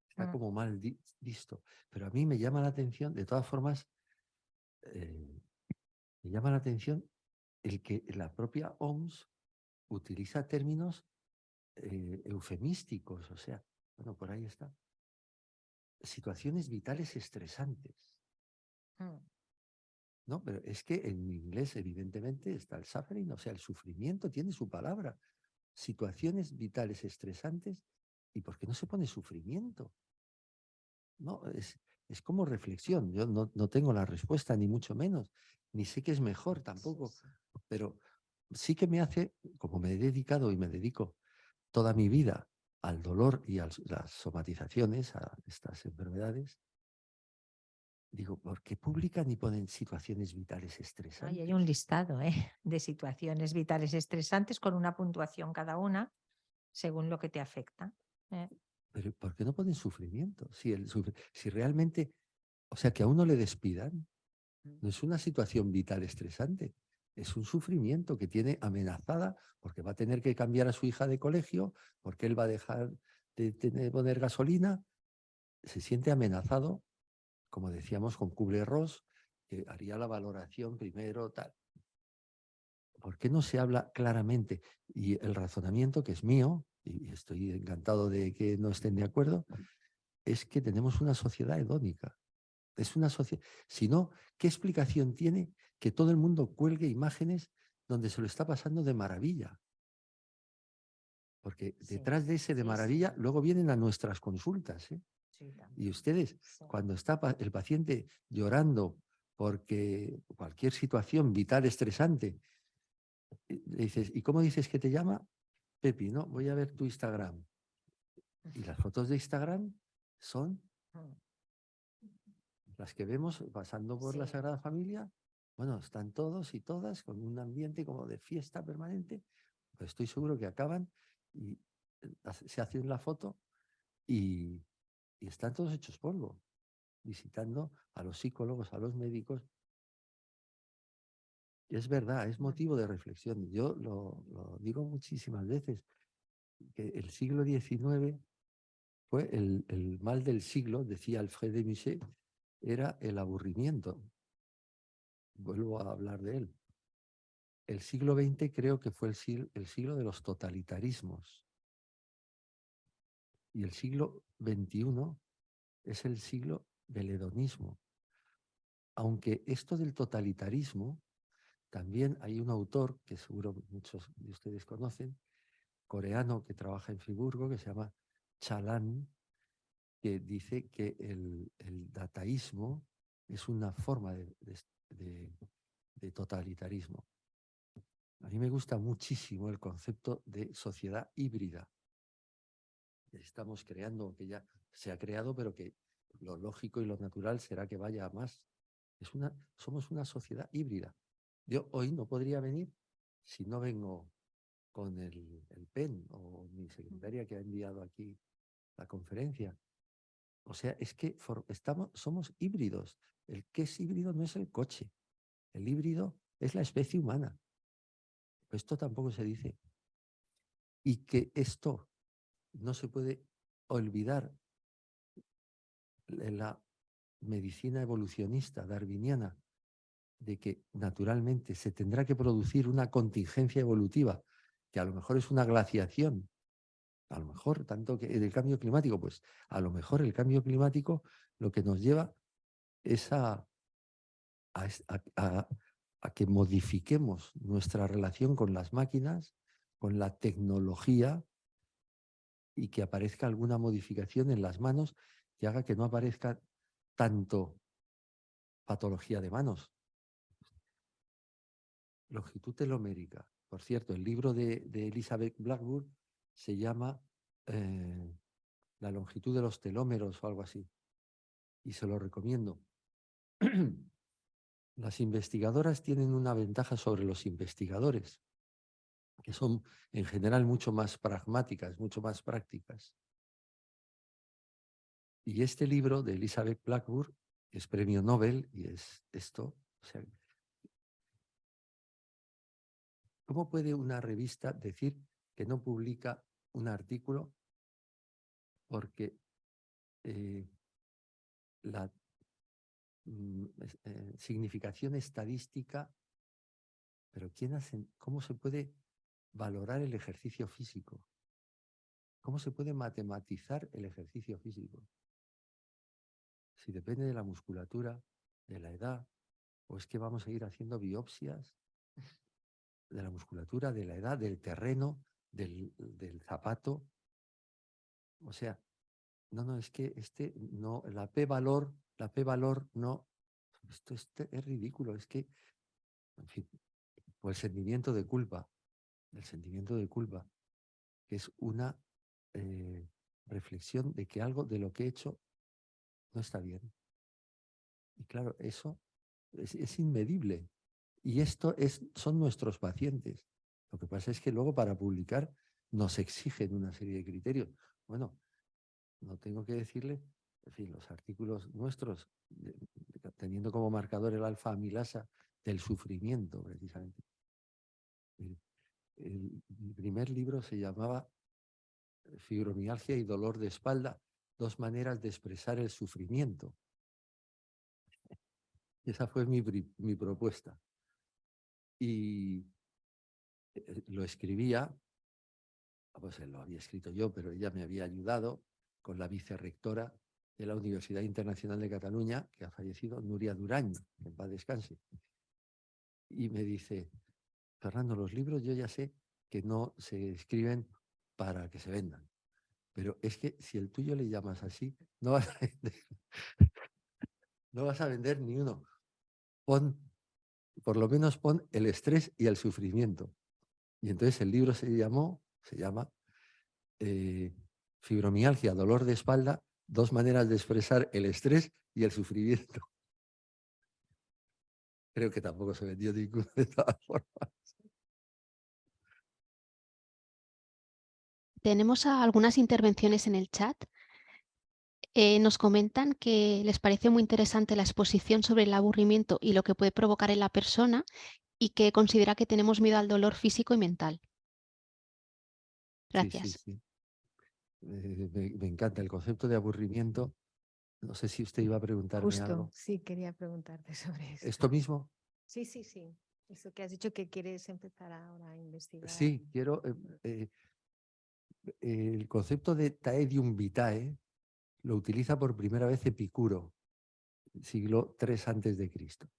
Está Mm. como mal visto. Pero a mí me llama la atención, de todas formas, me llama la atención el que la propia OMS utiliza términos eufemísticos, o sea, bueno, por ahí está. Situaciones vitales estresantes. Mm. No, pero es que en inglés, evidentemente, está el suffering, o sea, el sufrimiento tiene su palabra. Situaciones vitales estresantes. ¿Y por qué no se pone sufrimiento? No, es como reflexión. Yo no tengo la respuesta, ni mucho menos, ni sé qué es mejor tampoco, Sí, sí. pero sí que me hace, como me he dedicado y me dedico toda mi vida al dolor y a las somatizaciones, a estas enfermedades, digo, ¿por qué publican y ponen situaciones vitales estresantes? Hay un listado de situaciones vitales estresantes con una puntuación cada una según lo que te afecta. Pero ¿por qué no ponen sufrimiento? Si realmente, o sea, que a uno le despidan, no es una situación vital estresante, es un sufrimiento que tiene amenazada porque va a tener que cambiar a su hija de colegio, porque él va a dejar de poner gasolina, se siente amenazado, como decíamos con Kubler-Ross, que haría la valoración primero, tal. ¿Por qué no se habla claramente? Y el razonamiento que es mío, y estoy encantado de que no estén de acuerdo, es que tenemos una sociedad hedónica. Es una sociedad. Si no, ¿qué explicación tiene que todo el mundo cuelgue imágenes donde se lo está pasando de maravilla? Porque Sí, detrás de ese de sí, maravilla, sí. luego vienen a nuestras consultas, ¿eh? Sí, Y también. ustedes, Sí. cuando está el paciente llorando porque cualquier situación vital estresante, le dices, ¿y cómo dices que te llama? Pepi, ¿no? Voy a ver tu Instagram. Y las fotos de Instagram son Mm. las que vemos pasando por la Sí. Sagrada Familia. Bueno, están todos y todas con un ambiente como de fiesta permanente. Pues estoy seguro que acaban y se hacen la foto y están todos hechos polvo, visitando a los psicólogos, a los médicos. Y es verdad, es motivo de reflexión. Yo lo digo muchísimas veces, que el siglo XIX fue el mal del siglo, decía Alfred de Musset, era el aburrimiento. Vuelvo a hablar de él. El siglo XX creo que fue el siglo de los totalitarismos. Y el siglo XXI es el siglo del hedonismo. Aunque esto del totalitarismo, también hay un autor que seguro muchos de ustedes conocen, coreano que trabaja en Friburgo, que se llama Chalan, que dice que el dataísmo es una forma de totalitarismo. A mí me gusta muchísimo el concepto de sociedad híbrida. Estamos creando, que ya se ha creado, pero que lo lógico y lo natural será que vaya a más. Somos una sociedad híbrida. Yo hoy no podría venir si no vengo con el PEN o mi secretaria que ha enviado aquí la conferencia. O sea, es que somos híbridos. El que es híbrido no es el coche. El híbrido es la especie humana. Esto tampoco se dice. Y que esto no se puede olvidar en la medicina evolucionista darwiniana, de que naturalmente se tendrá que producir una contingencia evolutiva, que a lo mejor es una glaciación, a lo mejor tanto que del cambio climático, pues a lo mejor el cambio climático lo que nos lleva es a que modifiquemos nuestra relación con las máquinas, con la tecnología, y que aparezca alguna modificación en las manos que haga que no aparezca tanto patología de manos. Longitud telomérica. Por cierto, el libro de Elizabeth Blackburn se llama La longitud de los telómeros o algo así. Y se lo recomiendo. Las investigadoras tienen una ventaja sobre los investigadores, que son en general mucho más pragmáticas, mucho más prácticas. Y este libro de Elizabeth Blackburn, que es premio Nobel, y es esto, o sea, ¿cómo puede una revista decir que no publica un artículo porque la significación estadística, pero ¿cómo se puede valorar el ejercicio físico? ¿Cómo se puede matematizar el ejercicio físico? Si depende de la musculatura, de la edad, o es que vamos a ir haciendo biopsias de la musculatura, de la edad, del terreno, del zapato. O sea, no, es que no, la p-valor no, esto es ridículo, es que, en fin, o el sentimiento de culpa, que es una reflexión de que algo de lo que he hecho no está bien. Y claro, eso es inmedible. Y esto son nuestros pacientes. Lo que pasa es que luego para publicar nos exigen una serie de criterios. Bueno, no tengo que decirle, en fin, los artículos nuestros, teniendo como marcador el alfa-amilasa del sufrimiento, precisamente. Mi primer libro se llamaba Fibromialgia y dolor de espalda, 2 maneras de expresar el sufrimiento. Esa fue mi propuesta. Y lo escribía, pues lo había escrito yo, pero ella me había ayudado con la vicerrectora de la Universidad Internacional de Cataluña, que ha fallecido, Núria Durany, que en paz descanse. Y me dice, Fernando, los libros yo ya sé que no se escriben para que se vendan, pero es que si el tuyo le llamas así, no vas a vender, no vas a vender ni uno. Por lo menos pon el estrés y el sufrimiento. Y entonces el libro se llama Fibromialgia, dolor de espalda, 2 maneras de expresar el estrés y el sufrimiento. Creo que tampoco se vendió ninguno de todas formas. Tenemos algunas intervenciones en el chat. Nos comentan que les parece muy interesante la exposición sobre el aburrimiento y lo que puede provocar en la persona y que considera que tenemos miedo al dolor físico y mental. Gracias. Sí. Me encanta el concepto de aburrimiento. No sé si usted iba a preguntarme algo. Justo, sí, quería preguntarte sobre esto. ¿Esto mismo? Sí. Eso que has dicho que quieres empezar ahora a investigar. Sí, quiero... el concepto de taedium vitae lo utiliza por primera vez Epicuro, siglo III a.C.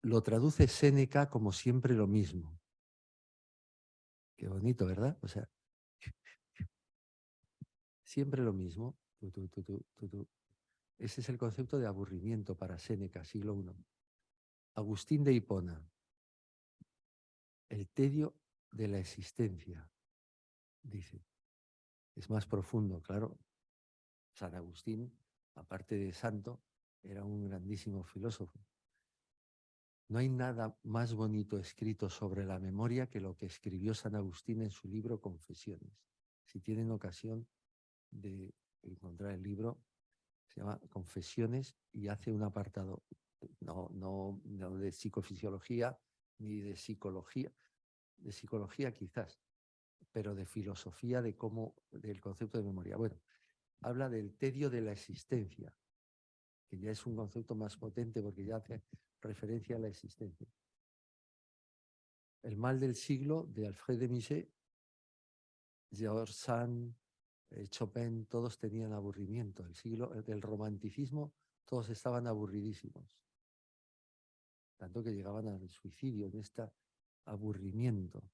Lo traduce Séneca como siempre lo mismo. Qué bonito, ¿verdad? O sea, siempre lo mismo. Ese es el concepto de aburrimiento para Séneca, siglo I. Agustín de Hipona, el tedio de la existencia, dice. Es más profundo, claro. San Agustín, aparte de santo, era un grandísimo filósofo. No hay nada más bonito escrito sobre la memoria que lo que escribió San Agustín en su libro Confesiones. Si tienen ocasión de encontrar el libro, se llama Confesiones y hace un apartado, no de psicofisiología ni de psicología quizás, pero de filosofía del concepto de memoria. Bueno, habla del tedio de la existencia, que ya es un concepto más potente porque ya hace referencia a la existencia. El mal del siglo de Alfred de Musset, George Sand, Chopin, todos tenían aburrimiento. El siglo del romanticismo, todos estaban aburridísimos. Tanto que llegaban al suicidio en este aburrimiento.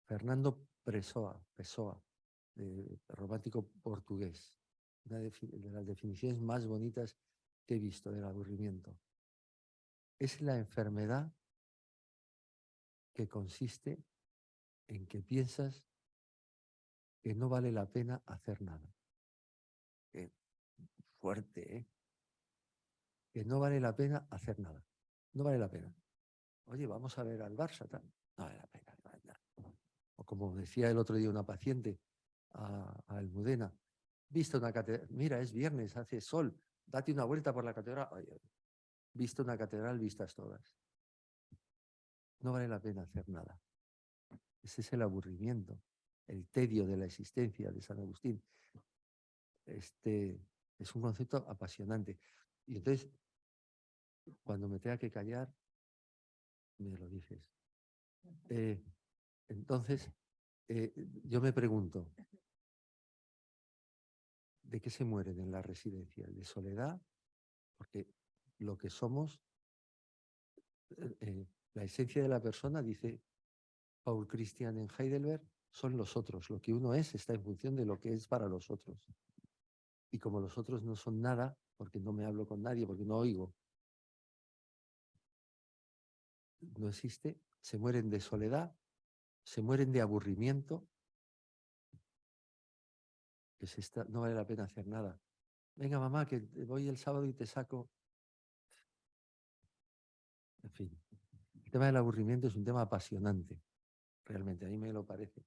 Fernando Pessoa, romántico portugués. Una de las definiciones más bonitas que he visto del aburrimiento. Es la enfermedad que consiste en que piensas que no vale la pena hacer nada. Fuerte, ¿eh? Que no vale la pena hacer nada. No vale la pena. Oye, vamos a ver al Barça, tal. No vale la pena. No vale nada. O como decía el otro día una paciente a Almudena, viste una catedral, mira, es viernes, hace sol, date una vuelta por la catedral. Oye, viste una catedral, vistas todas. No vale la pena hacer nada. Ese es el aburrimiento, el tedio de la existencia de San Agustín. Es un concepto apasionante. Y entonces, cuando me tenga que callar, me lo dices. Entonces, yo me pregunto, ¿de qué se mueren en la residencia? ¿De soledad? Porque lo que somos, la esencia de la persona, dice Paul Christian en Heidelberg, son los otros. Lo que uno es está en función de lo que es para los otros. Y como los otros no son nada, porque no me hablo con nadie, porque no oigo, no existe, se mueren de soledad, se mueren de aburrimiento, que no vale la pena hacer nada. Venga, mamá, que voy el sábado y te saco. En fin, el tema del aburrimiento es un tema apasionante, realmente, a mí me lo parece.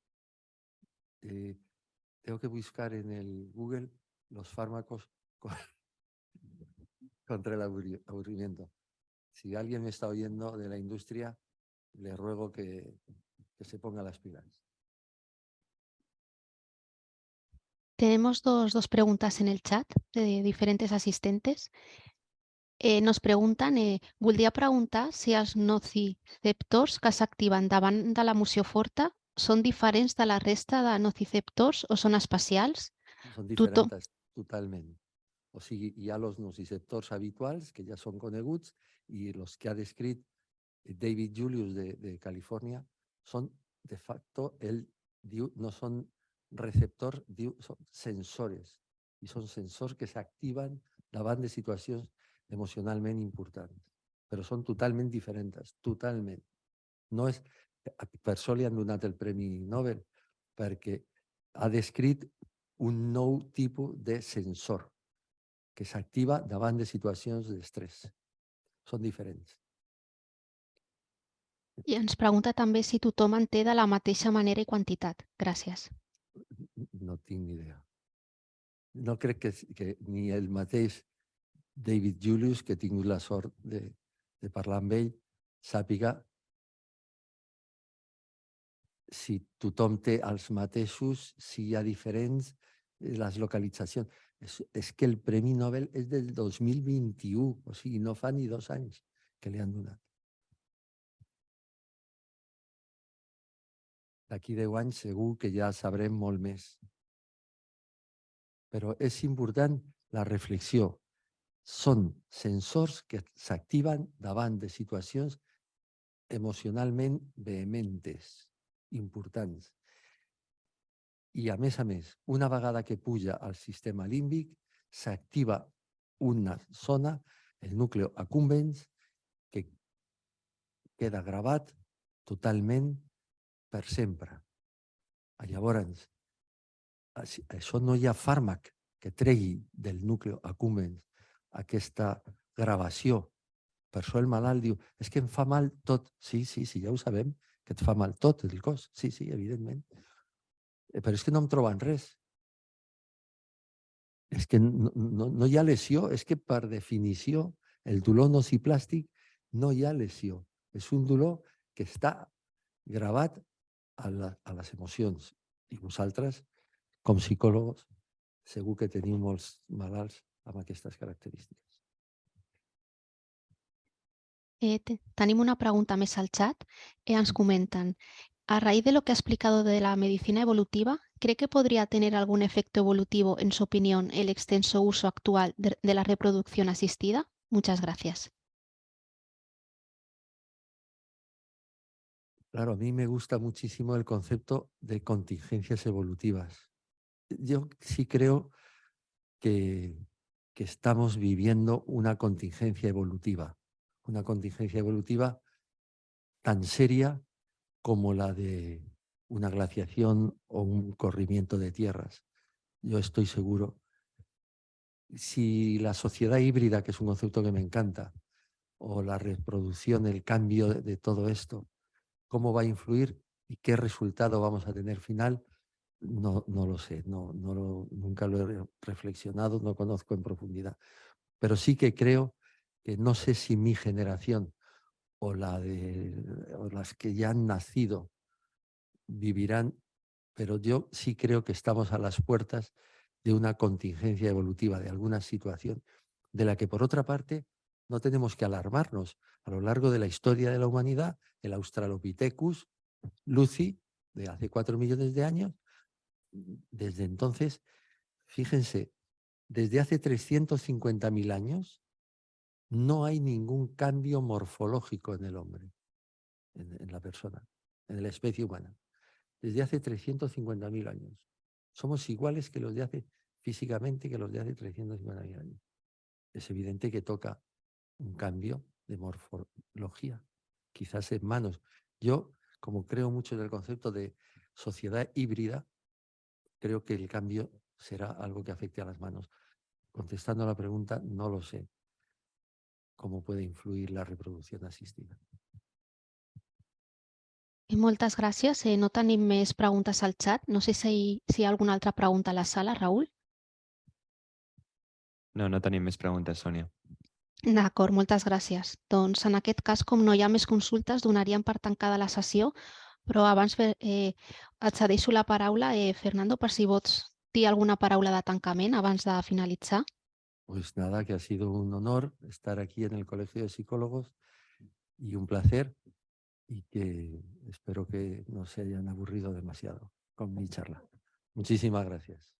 Tengo que buscar en el Google los fármacos contra el aburrimiento. Si alguien me está oyendo de la industria, le ruego que se ponga las pilas. Tenemos dos preguntas en el chat de diferentes asistentes. Nos pregunten, voldria preguntar si els nociceptors que s'activen davant de la moció forta són diferents de la resta de nociceptors o són especials? Son diferentes totalmente. O sigui, hi ha los nociceptors habituals, que ja són coneguts, i los que ha descrit David Julius de California són, de facto, ell diu, no són receptors, diu, són sensores. I són sensors que s'activen davant de situacions emocionalment importants. Però són totalment diferents, totalment. No és, per això li han donat el Premi Nobel, perquè ha descrit un nou tipus de sensor que s'activa davant de situacions d'estrès. Són diferents. I ens pregunta també si tothom en té de la mateixa manera i quantitat. Gràcies. No tinc ni idea. No crec que ni el mateix David Julius, que he tingut la sort de parlar amb ell, sàpiga si tothom té els mateixos, si hi ha diferents, les localitzacions. És que el Premi Nobel és del 2021, o sigui, no fa ni 2 anys que li han donat. D'aquí 10 anys segur que ja sabrem molt més. Però és important la reflexió. Són sensors que s'activen davant de situacions emocionalment vehementes, importants. I a més, una vegada que puja al sistema límbic, s'activa una zona, el núcleo accumbens, que queda gravat totalment per sempre. Llavors, això no hi ha fàrmac que tregui del núcleo accumbens aquesta gravació. Per això el malalt diu, és que em fa mal tot. Sí, ja ho sabem, que et fa mal tot el cos. Sí, evidentment. Però és que no em troben res. És que no hi ha lesió, és que per definició el dolor nociplàstic no hi ha lesió. És un dolor que està gravat a les emocions. I vosaltres, com psicòlegs, segur que teniu molts malalts amb aquestes característiques. Tenim una pregunta més al chat. Ens comenten, a raíz de lo que ha explicado de la medicina evolutiva, ¿cree que podría tener algún efecto evolutivo, en su opinión, el extenso uso actual de la reproducción asistida? Muchas gracias. Claro, a mí me gusta muchísimo el concepto de contingencias evolutivas. Yo sí creo que estamos viviendo una contingencia evolutiva tan seria como la de una glaciación o un corrimiento de tierras. Yo estoy seguro. Si la sociedad híbrida, que es un concepto que me encanta, o la reproducción, el cambio de todo esto, cómo va a influir y qué resultado vamos a tener final, no lo sé, nunca lo he reflexionado, no conozco en profundidad. Pero sí que creo que no sé si mi generación o las que ya han nacido vivirán, pero yo sí creo que estamos a las puertas de una contingencia evolutiva, de alguna situación, de la que por otra parte no tenemos que alarmarnos. A lo largo de la historia de la humanidad, el Australopithecus, Lucy, de hace 4 millones de años, desde entonces, fíjense, desde hace 350.000 años, no hay ningún cambio morfológico en el hombre, en la persona, en la especie humana. Desde hace 350.000 años. Somos iguales que los de hace, físicamente, que los de hace 350.000 años. Es evidente que toca un cambio de morfología, quizás en manos. Yo, como creo mucho en el concepto de sociedad híbrida, creo que el cambio será algo que afecte a las manos. Contestando a la pregunta, no lo sé cómo puede influir la reproducción asistida. Moltes gràcies. No tenim més preguntes al xat. No sé si hi ha alguna altra pregunta a la sala, Raül. No, no tenim més preguntes, Sònia. D'acord, moltes gràcies. Doncs en aquest cas, com no hi ha més consultes, donaríem per tancada la sessió, però abans et cedeixo la paraula, Fernando, per si vols dir alguna paraula de tancament abans de finalitzar. Pues nada, que ha sido un honor estar aquí en el Colegio de Psicólogos y un placer, y que espero que no se hayan aburrido demasiado con mi charla. Muchísimas gracias.